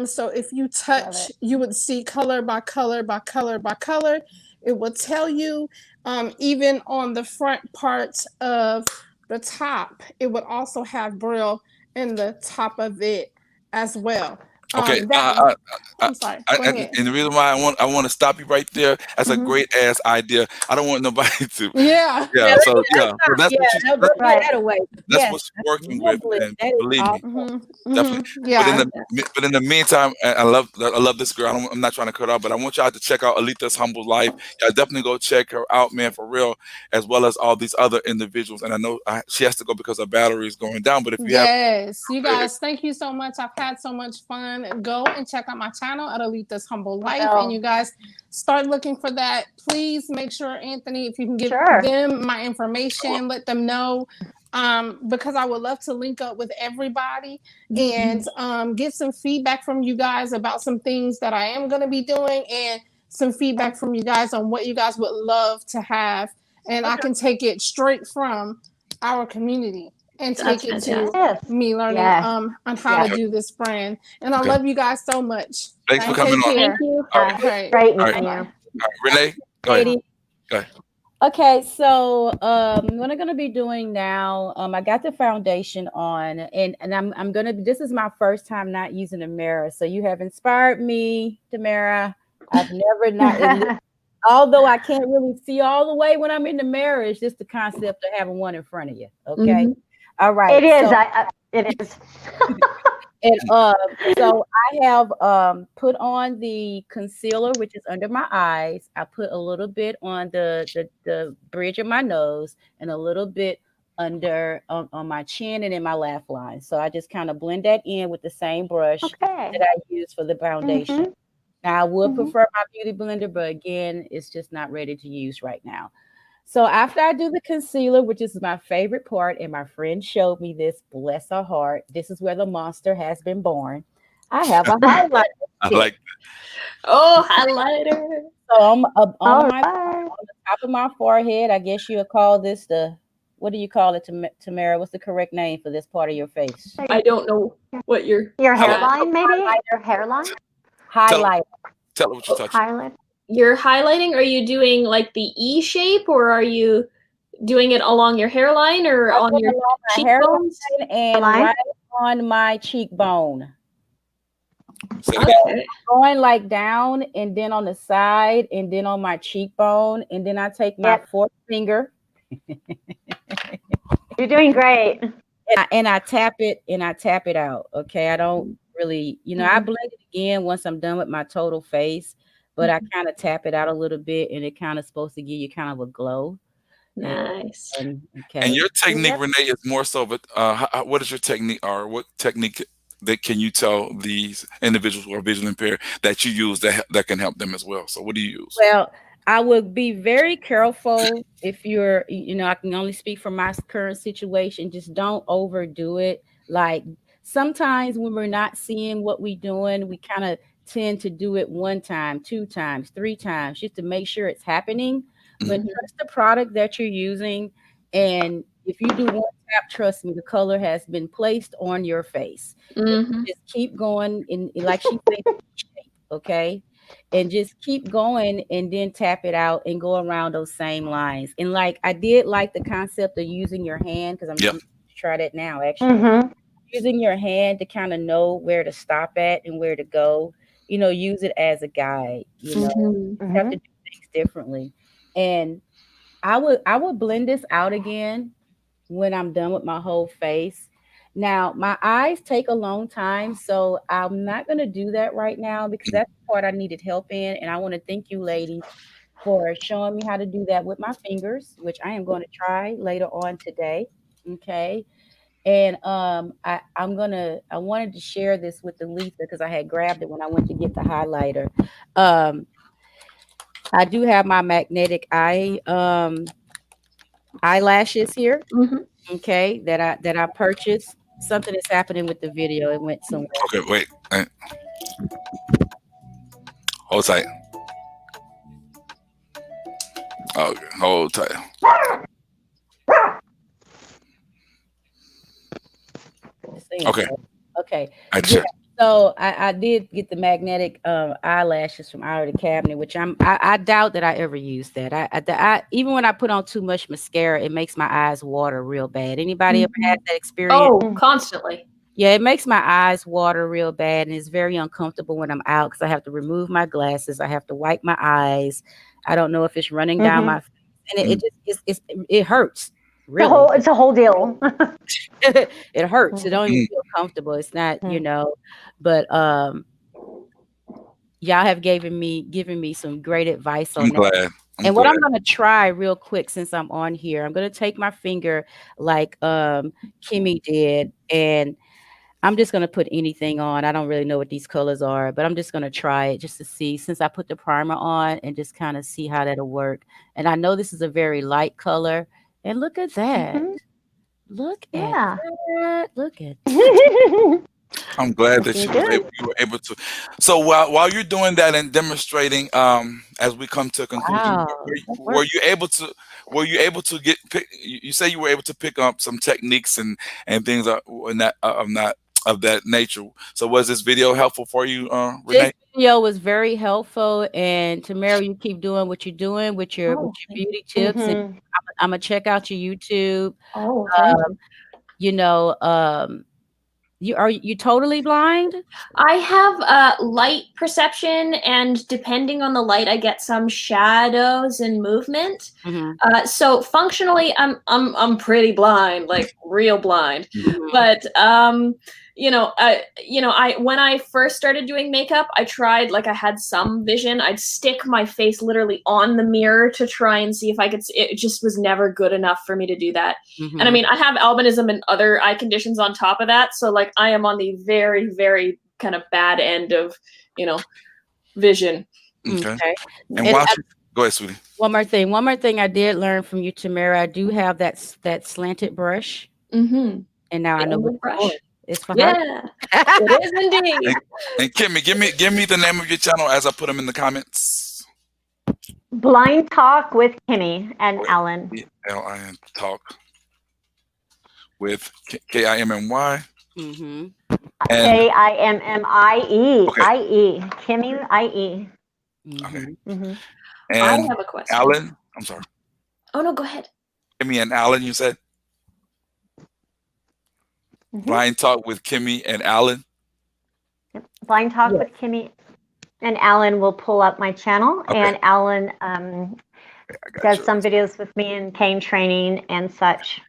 So if you touch, you would see color by color by color by color. It will tell you, even on the front parts of the top, it would also have Braille in the top of it as well. Okay. I'm sorry. Go ahead. And the reason why I want to stop you right there. That's a Mhm. great ass idea. I don't want nobody to. Yeah. Yeah. So yeah. So that's what she's. Don't That's, give that away. that's Yes, what she's that's working with, lovely. and That is believe me, awesome. definitely. Yeah. But in the meantime, I love this girl. I'm not trying to cut her off, but I want y'all to check out Alita's Humble Life. Y'all definitely go check her out, man, for real, as well as all these other individuals. And I know she has to go because her battery is going down. But if you have, Yes, you guys, thank you so much. I've had so much fun. Go and check out my channel at Alita's Humble Life, and you guys start looking for that. Please make sure, Anthony, if you can give them my information, let them know, because I would love to link up with everybody and get some feedback from you guys about some things that I am going to be doing, and some feedback from you guys on what you guys would love to have, and I can take it straight from our community and take it to me learning on how to do this brand. And I love you guys so much. Thanks for coming on. Thank you. All right. Great All right. meeting you. All right. Renee, go ahead. Go ahead. Okay, so what I'm gonna be doing now, I got the foundation on, and I'm gonna. This is my first time not using a mirror, so you have inspired me, Tamara. I've never not. Although I can't really see all the way when I'm in the mirror, it's just the concept of having one in front of you. Okay. All right. It is. It is. And so I have put on the concealer, which is under my eyes. I put a little bit on the bridge of my nose, and a little bit under on my chin and in my laugh line. So I just kind of blend that in with the same brush that I use for the foundation. Now I would prefer my beauty blender, but again, it's just not ready to use right now. So after I do the concealer, which is my favorite part, and my friend showed me this, bless her heart, this is where the monster has been born. I have a highlighter. I like that. Oh, highlighter. So on the top of my forehead, I guess you'll call this what do you call it, Tamara? What's the correct name for this part of your face? I don't know what your hairline, maybe? Your hairline? Highlighter. Tell her what you're touching. Highlight. You're highlighting. Are you doing like the E shape, or are you doing it along your hairline or on your cheekbones? And right on my cheekbone. Okay. Going like down, and then on the side, and then on my cheekbone, and then I take my fourth finger. You're doing great. And I tap it out. Okay, I don't really, I blend it again once I'm done with my total face, but I kind of tap it out a little bit, and it kind of supposed to give you kind of a glow. Nice. And your technique, Renee, is more so, but what is your technique, or what technique that can you tell these individuals who are visually impaired that you use that can help them as well? So what do you use? Well, I would be very careful if you're, I can only speak from my current situation. Just don't overdo it. Like sometimes when we're not seeing what we're doing, we kind of tend to do it 1 time, 2 times, 3 times, just to make sure it's happening. But trust the product that you're using. And if you do 1 tap, trust me, the color has been placed on your face. Just keep going in, like she said, shape, okay? And just keep going, and then tap it out and go around those same lines. And like I did like the concept of using your hand, because I'm going to try that now actually. Using your hand to kind of know where to stop at and where to go, use it as a guide. You have to do things differently. And I would blend this out again when I'm done with my whole face. Now, my eyes take a long time, so I'm not going to do that right now, because that's the part I needed help in. And I want to thank you, ladies, for showing me how to do that with my fingers, which I am going to try later on today. Okay. And I wanted to share this with Lisa, because I had grabbed it when I went to get the highlighter. I do have my magnetic eyelashes here. Okay, that I purchased. Something is happening with the video. It went somewhere. Okay, wait. Hold tight. Okay, hold tight. Okay. Okay. Gotcha. So I did get the magnetic eyelashes from out of the cabinet, which I doubt that I ever used that. I even when I put on too much mascara, it makes my eyes water real bad. Anybody ever had that experience? Oh, constantly. Yeah, it makes my eyes water real bad, and it's very uncomfortable when I'm out because I have to remove my glasses. I have to wipe my eyes. I don't know if it's running down my face, and it hurts. Really, It's a whole deal. it hurts. It don't even feel comfortable. It's not, but y'all have given me some great advice on I'm that. glad. And what I'm gonna try real quick since I'm on here, I'm gonna take my finger like Kimmy did, and I'm just gonna put anything on. I don't really know what these colors are, but I'm just gonna try it just to see since I put the primer on and just kind of see how that'll work. And I know this is a very light color. And look at that. Look at that. Look at that. I'm glad that you were able to. So while you're doing that and demonstrating, as we come to a conclusion, were you able to you say you were able to pick up some techniques and things of that nature. So was this video helpful for you, Renee? This video was very helpful, and Tamara, you keep doing what you're doing with your beauty tips, and I'm gonna check out your YouTube. Oh, thank you. Are you totally blind? I have light perception, and depending on the light, I get some shadows and movement. So functionally, I'm pretty blind, like real blind. But when I first started doing makeup, I tried, like, I had some vision. I'd stick my face literally on the mirror to try and see if I could see. It just was never good enough for me to do that. And I mean, I have albinism and other eye conditions on top of that. So like, I am on the very, very kind of bad end of, vision. Okay. And go ahead, sweetie. One more thing I did learn from you, Tamara. I do have that slanted brush. And now I know what brush. It's for her. It is indeed. And Kimmy, give me the name of your channel as I put them in the comments. Blind Talk with Kimmy and Alan. L-I-N Talk with K-I-M-M-Y. K-I-M-M-I-E. I-E. Kimmy I-E. Okay. And I have a question. Alan, I'm sorry. Oh no, go ahead. Kimmy and Alan, you said? Blind Talk with Kimmy and Alan. Blind Talk with Kimmy and Alan will pull up my channel, and Alan does some videos with me in cane training and such.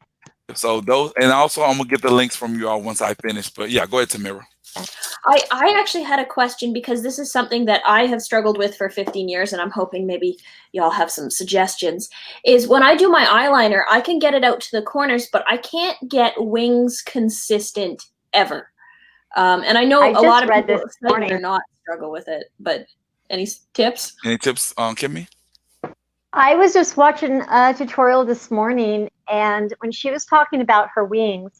So those, and also I'm gonna get the links from you all once I finish. But yeah, go ahead, Tamara. I actually had a question, because this is something that I have struggled with for 15 years, and I'm hoping maybe y'all have some suggestions, is when I do my eyeliner, I can get it out to the corners, but I can't get wings consistent ever. And I know a lot of people are not struggle with it, but any tips? Any tips on Kimmy? I was just watching a tutorial this morning, and when she was talking about her wings,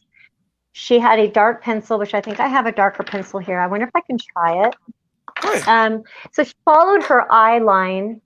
she had a dark pencil, which I think I have a darker pencil here. I wonder if I can try it. So she followed her eye line,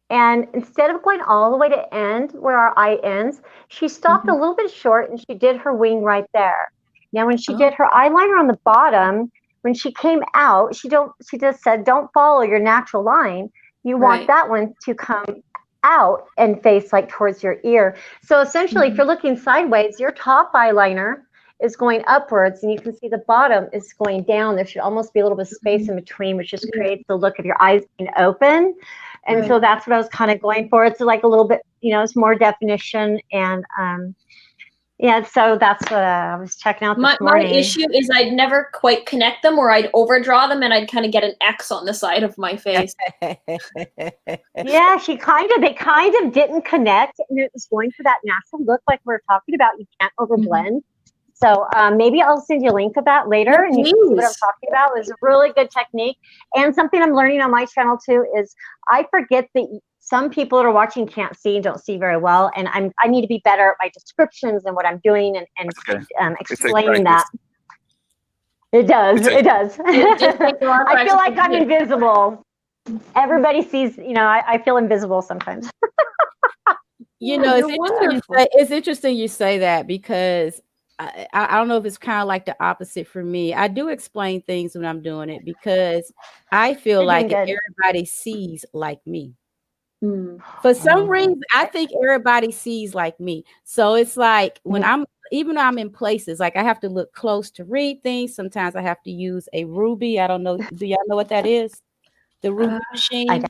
and instead of going all the way to end where our eye ends, she stopped a little bit short and she did her wing right there. Now, when she did her eyeliner on the bottom, when she came out, she just said, don't follow your natural line. You want that one to come out and face like towards your ear. So essentially, if you're looking sideways, your top eyeliner is going upwards, and you can see the bottom is going down. There should almost be a little bit of space in between, which just creates the look of your eyes being open. And so that's what I was kind of going for. It's like a little bit, it's more definition. And so that's what I was checking out this morning. My issue is I'd never quite connect them, or I'd overdraw them and I'd kind of get an X on the side of my face. Yeah, they kind of didn't connect, and it was going for that natural look like we were talking about. You can't overblend. So maybe I'll send you a link of that later, and you can see what I'm talking about. It was a really good technique. And something I'm learning on my channel too is I forget that some people that are watching can't see and don't see very well, and I need to be better at my descriptions and what I'm doing and explaining that. It does. I feel like I'm invisible. Everybody sees, I feel invisible sometimes. It's interesting you say that, because I don't know if it's kind of like the opposite for me. I do explain things when I'm doing it because I feel You're doing like good. everybody sees like me. Hmm. For some reason, I think everybody sees like me. So it's like when even though I'm in places, like I have to look close to read things. Sometimes I have to use a Ruby. I don't know. Do y'all know what that is? The Ruby I machine.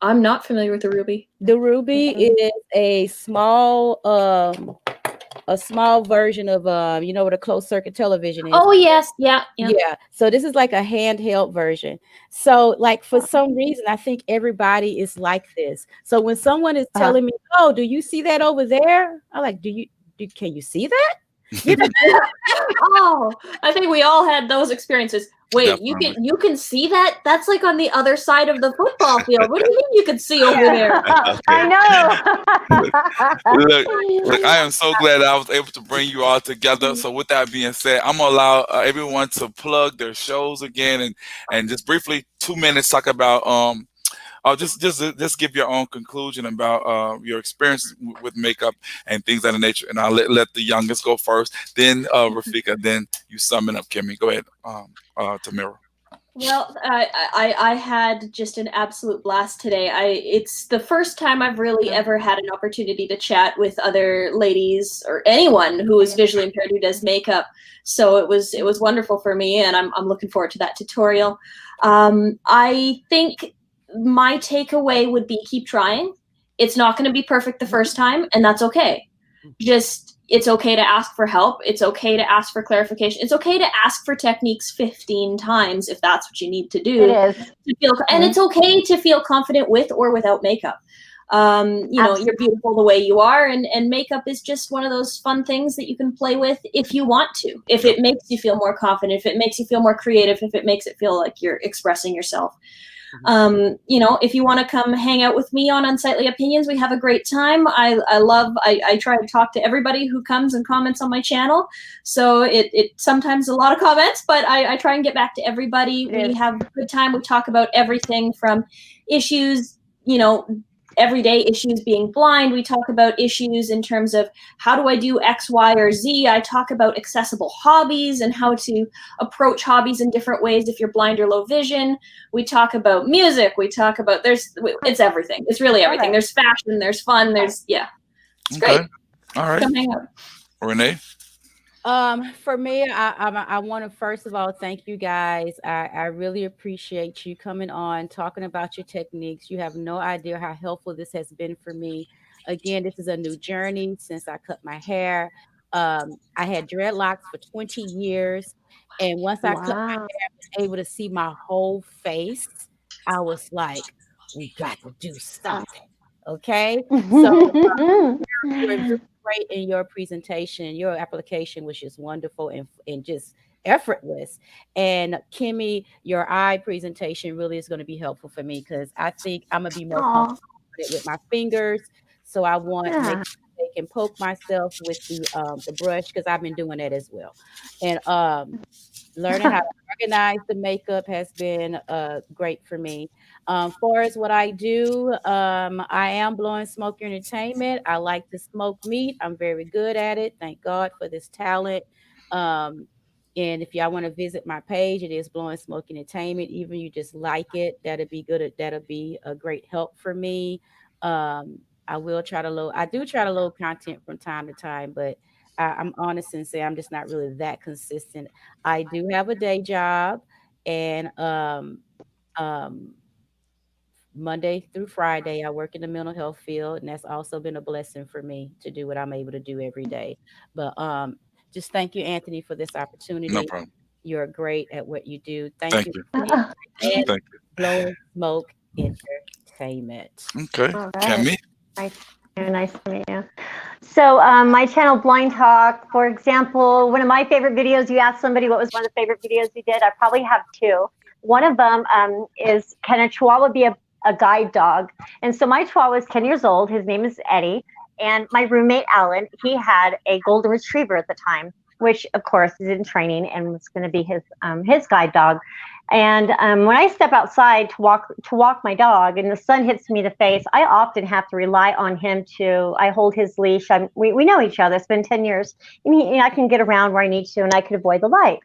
I'm not familiar with the Ruby. The Ruby is a small version of you know what a closed circuit television is. Oh yes, yeah. Yeah. So this is like a handheld version. So like for some reason, I think everybody is like this. So when someone is telling me, "Oh, do you see that over there?" I'm like, can you see that? You know, Oh, I think we all had those experiences. Wait, Definitely. you can see that? That's like on the other side of the football field. What do you mean you can see over there? I know. Look, I am so glad I was able to bring you all together. So with that being said, I'm gonna allow everyone to plug their shows again and just briefly 2 minutes talk about just give your own conclusion about your experiences with makeup and things of that nature. And I'll let the youngest go first, then Rafika, then you sum it up, Kimmy. Go ahead, Tamara. Well, I had just an absolute blast today. It's the first time I've really ever had an opportunity to chat with other ladies or anyone who is visually impaired who does makeup. So it was wonderful for me, and I'm looking forward to that tutorial. I think my takeaway would be keep trying. It's not going to be perfect the first time, and that's okay. Just it's okay to ask for help. It's okay to ask for clarification. It's okay to ask for techniques 15 times if that's what you need to do. It is. To feel, and it's okay to feel confident with or without makeup. You know, you're beautiful the way you are, and makeup is just one of those fun things that you can play with if you want to. If it makes you feel more confident, if it makes you feel more creative, if it makes it feel like you're expressing yourself. You know, if you want to come hang out with me on Unsightly Opinions, we have a great time. I try to talk to everybody who comes and comments on my channel. So it sometimes a lot of comments, but I try and get back to everybody. We have a good time. We talk about everything from issues, you know, everyday issues being blind. We talk about issues in terms of how do I do X, Y, or Z. I talk about accessible hobbies and how to approach hobbies in different ways if you're blind or low vision. We talk about music. We talk about it's everything. It's really everything. There's fashion. There's fun. It's great. All right. Come hang out. Renee. For me, I want to first of all thank you guys. I really appreciate you coming on, talking about your techniques. You have no idea how helpful this has been for me. Again, this is a new journey since I cut my hair. I had dreadlocks for 20 years, and once I cut my hair, I was able to see my whole face. I was like, we got to do something. Okay, so you were very great in your presentation. Your application was just wonderful and just effortless. And Kimmy, your eye presentation really is going to be helpful for me because I think I'm gonna be more comfortable with my fingers. So I want to make sure I can poke myself with the brush because I've been doing that as well. And learning how to organize the makeup has been great for me. Far as what I do, I am blowing smoke entertainment. I like to smoke meat. I'm very good at it. Thank God for this talent. And if y'all want to visit my page, it is Blowing Smoke Entertainment. Even you just like it, that'll be good. That'll be a great help for me. I will try to load. I do try to load content from time to time, but I'm honest and say I'm just not really that consistent. I do have a day job, and Monday through Friday, I work in the mental health field, and that's also been a blessing for me to do what I'm able to do every day. But just thank you, Anthony, for this opportunity. No problem. You're great at what you do. Thank you. you. And Thank you. Blowing Smoke Entertainment. Okay. All right. Kimmy. Nice to meet you. So my channel Blind Talk, for example, one of my favorite videos, you asked somebody what was one of the favorite videos you did. I probably have two. One of them is, can a Chihuahua be a guide dog? And so my Chihuahua is 10 years old. His name is Eddie. And my roommate, Alan, he had a golden retriever at the time. which of course is in training and was going to be his guide dog. And when I step outside to walk my dog and the sun hits me in the face, I often have to rely on him I hold his leash. We know each other. It's been 10 years. And I can get around where I need to and I could avoid the light.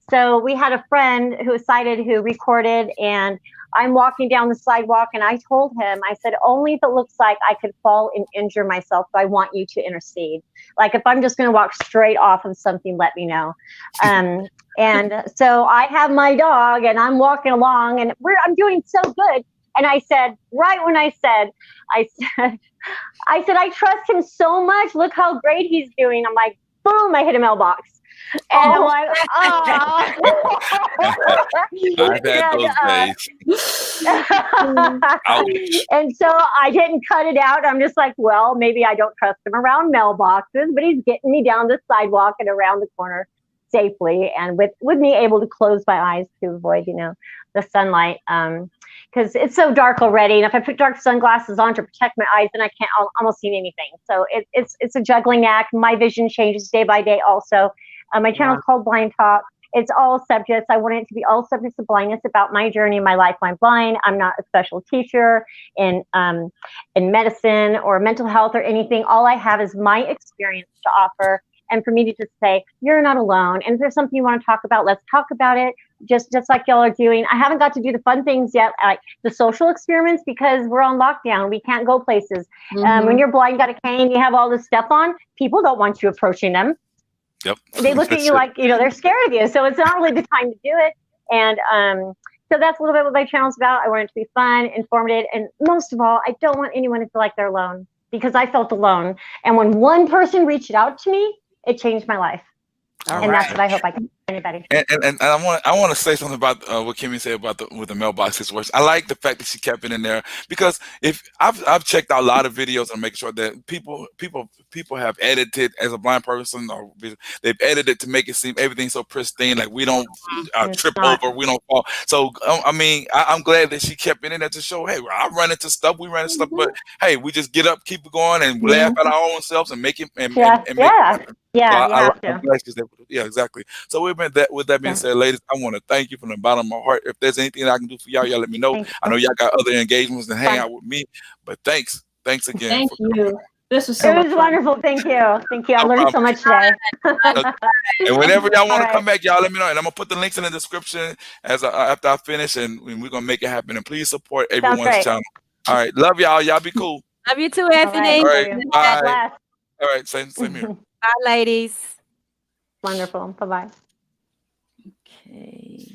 So we had a friend who was sighted who recorded, and I'm walking down the sidewalk and I told him, I said, only if it looks like I could fall and injure myself, I want you to intercede. Like if I'm just going to walk straight off of something, let me know. And so I have my dog and I'm walking along and I'm doing so good. And I said, right when I said, I trust him so much. Look how great he's doing. I'm like, boom, I hit a mailbox. And I'm like, oh. I've had those days. Ouch. And so I didn't cut it out. I'm just like, well, maybe I don't trust him around mailboxes, but he's getting me down the sidewalk and around the corner safely, and with me able to close my eyes to avoid, the sunlight, because it's so dark already. And if I put dark sunglasses on to protect my eyes, then I can't almost see anything. So it's a juggling act. My vision changes day by day also. My channel is called Blind Talk. It's all subjects. I want it to be all subjects of blindness, about my journey in my life. I'm blind. I'm not a special teacher in medicine or mental health or anything. All I have is my experience to offer. And for me to just say, you're not alone. And if there's something you want to talk about, let's talk about it. Just like y'all are doing. I haven't got to do the fun things yet, like the social experiments, because we're on lockdown. We can't go places. When you're blind, got a cane, you have all this stuff on, people don't want you approaching them. Yep. They look at you like, they're scared of you. So it's not really the time to do it. And so that's a little bit what my channel's about. I want it to be fun, informative, and most of all, I don't want anyone to feel like they're alone, because I felt alone. And when one person reached out to me, it changed my life. That's what I hope I can for anybody. And I want to say something about what Kimmy said about with the mailbox situation. I like the fact that she kept it in there, because if I've checked out a lot of videos and make sure that people have edited as a blind person, or they've edited to make it seem everything so pristine, like we don't trip over, we don't fall. So I'm glad that she kept it in there to show, hey, I run into stuff, we run into stuff, but hey, we just get up, keep it going, and laugh at our own selves and make it and make it happen. I'm glad she's able to, exactly. So with that being said, ladies, I want to thank you from the bottom of my heart. If there's anything I can do for y'all let me know. I know y'all got other engagements and hang out with me, but thanks again. Thank you. This was so much wonderful. Thank you. I learned so much today. And whenever y'all want to come back, y'all let me know. And I'm gonna put the links in the description after I finish, and we're gonna make it happen. And please support everyone's channel. All right, love y'all. Y'all be cool. Love you too, Anthony. All right, bye. All right, same here. Bye, ladies. Wonderful. Bye-bye. Okay.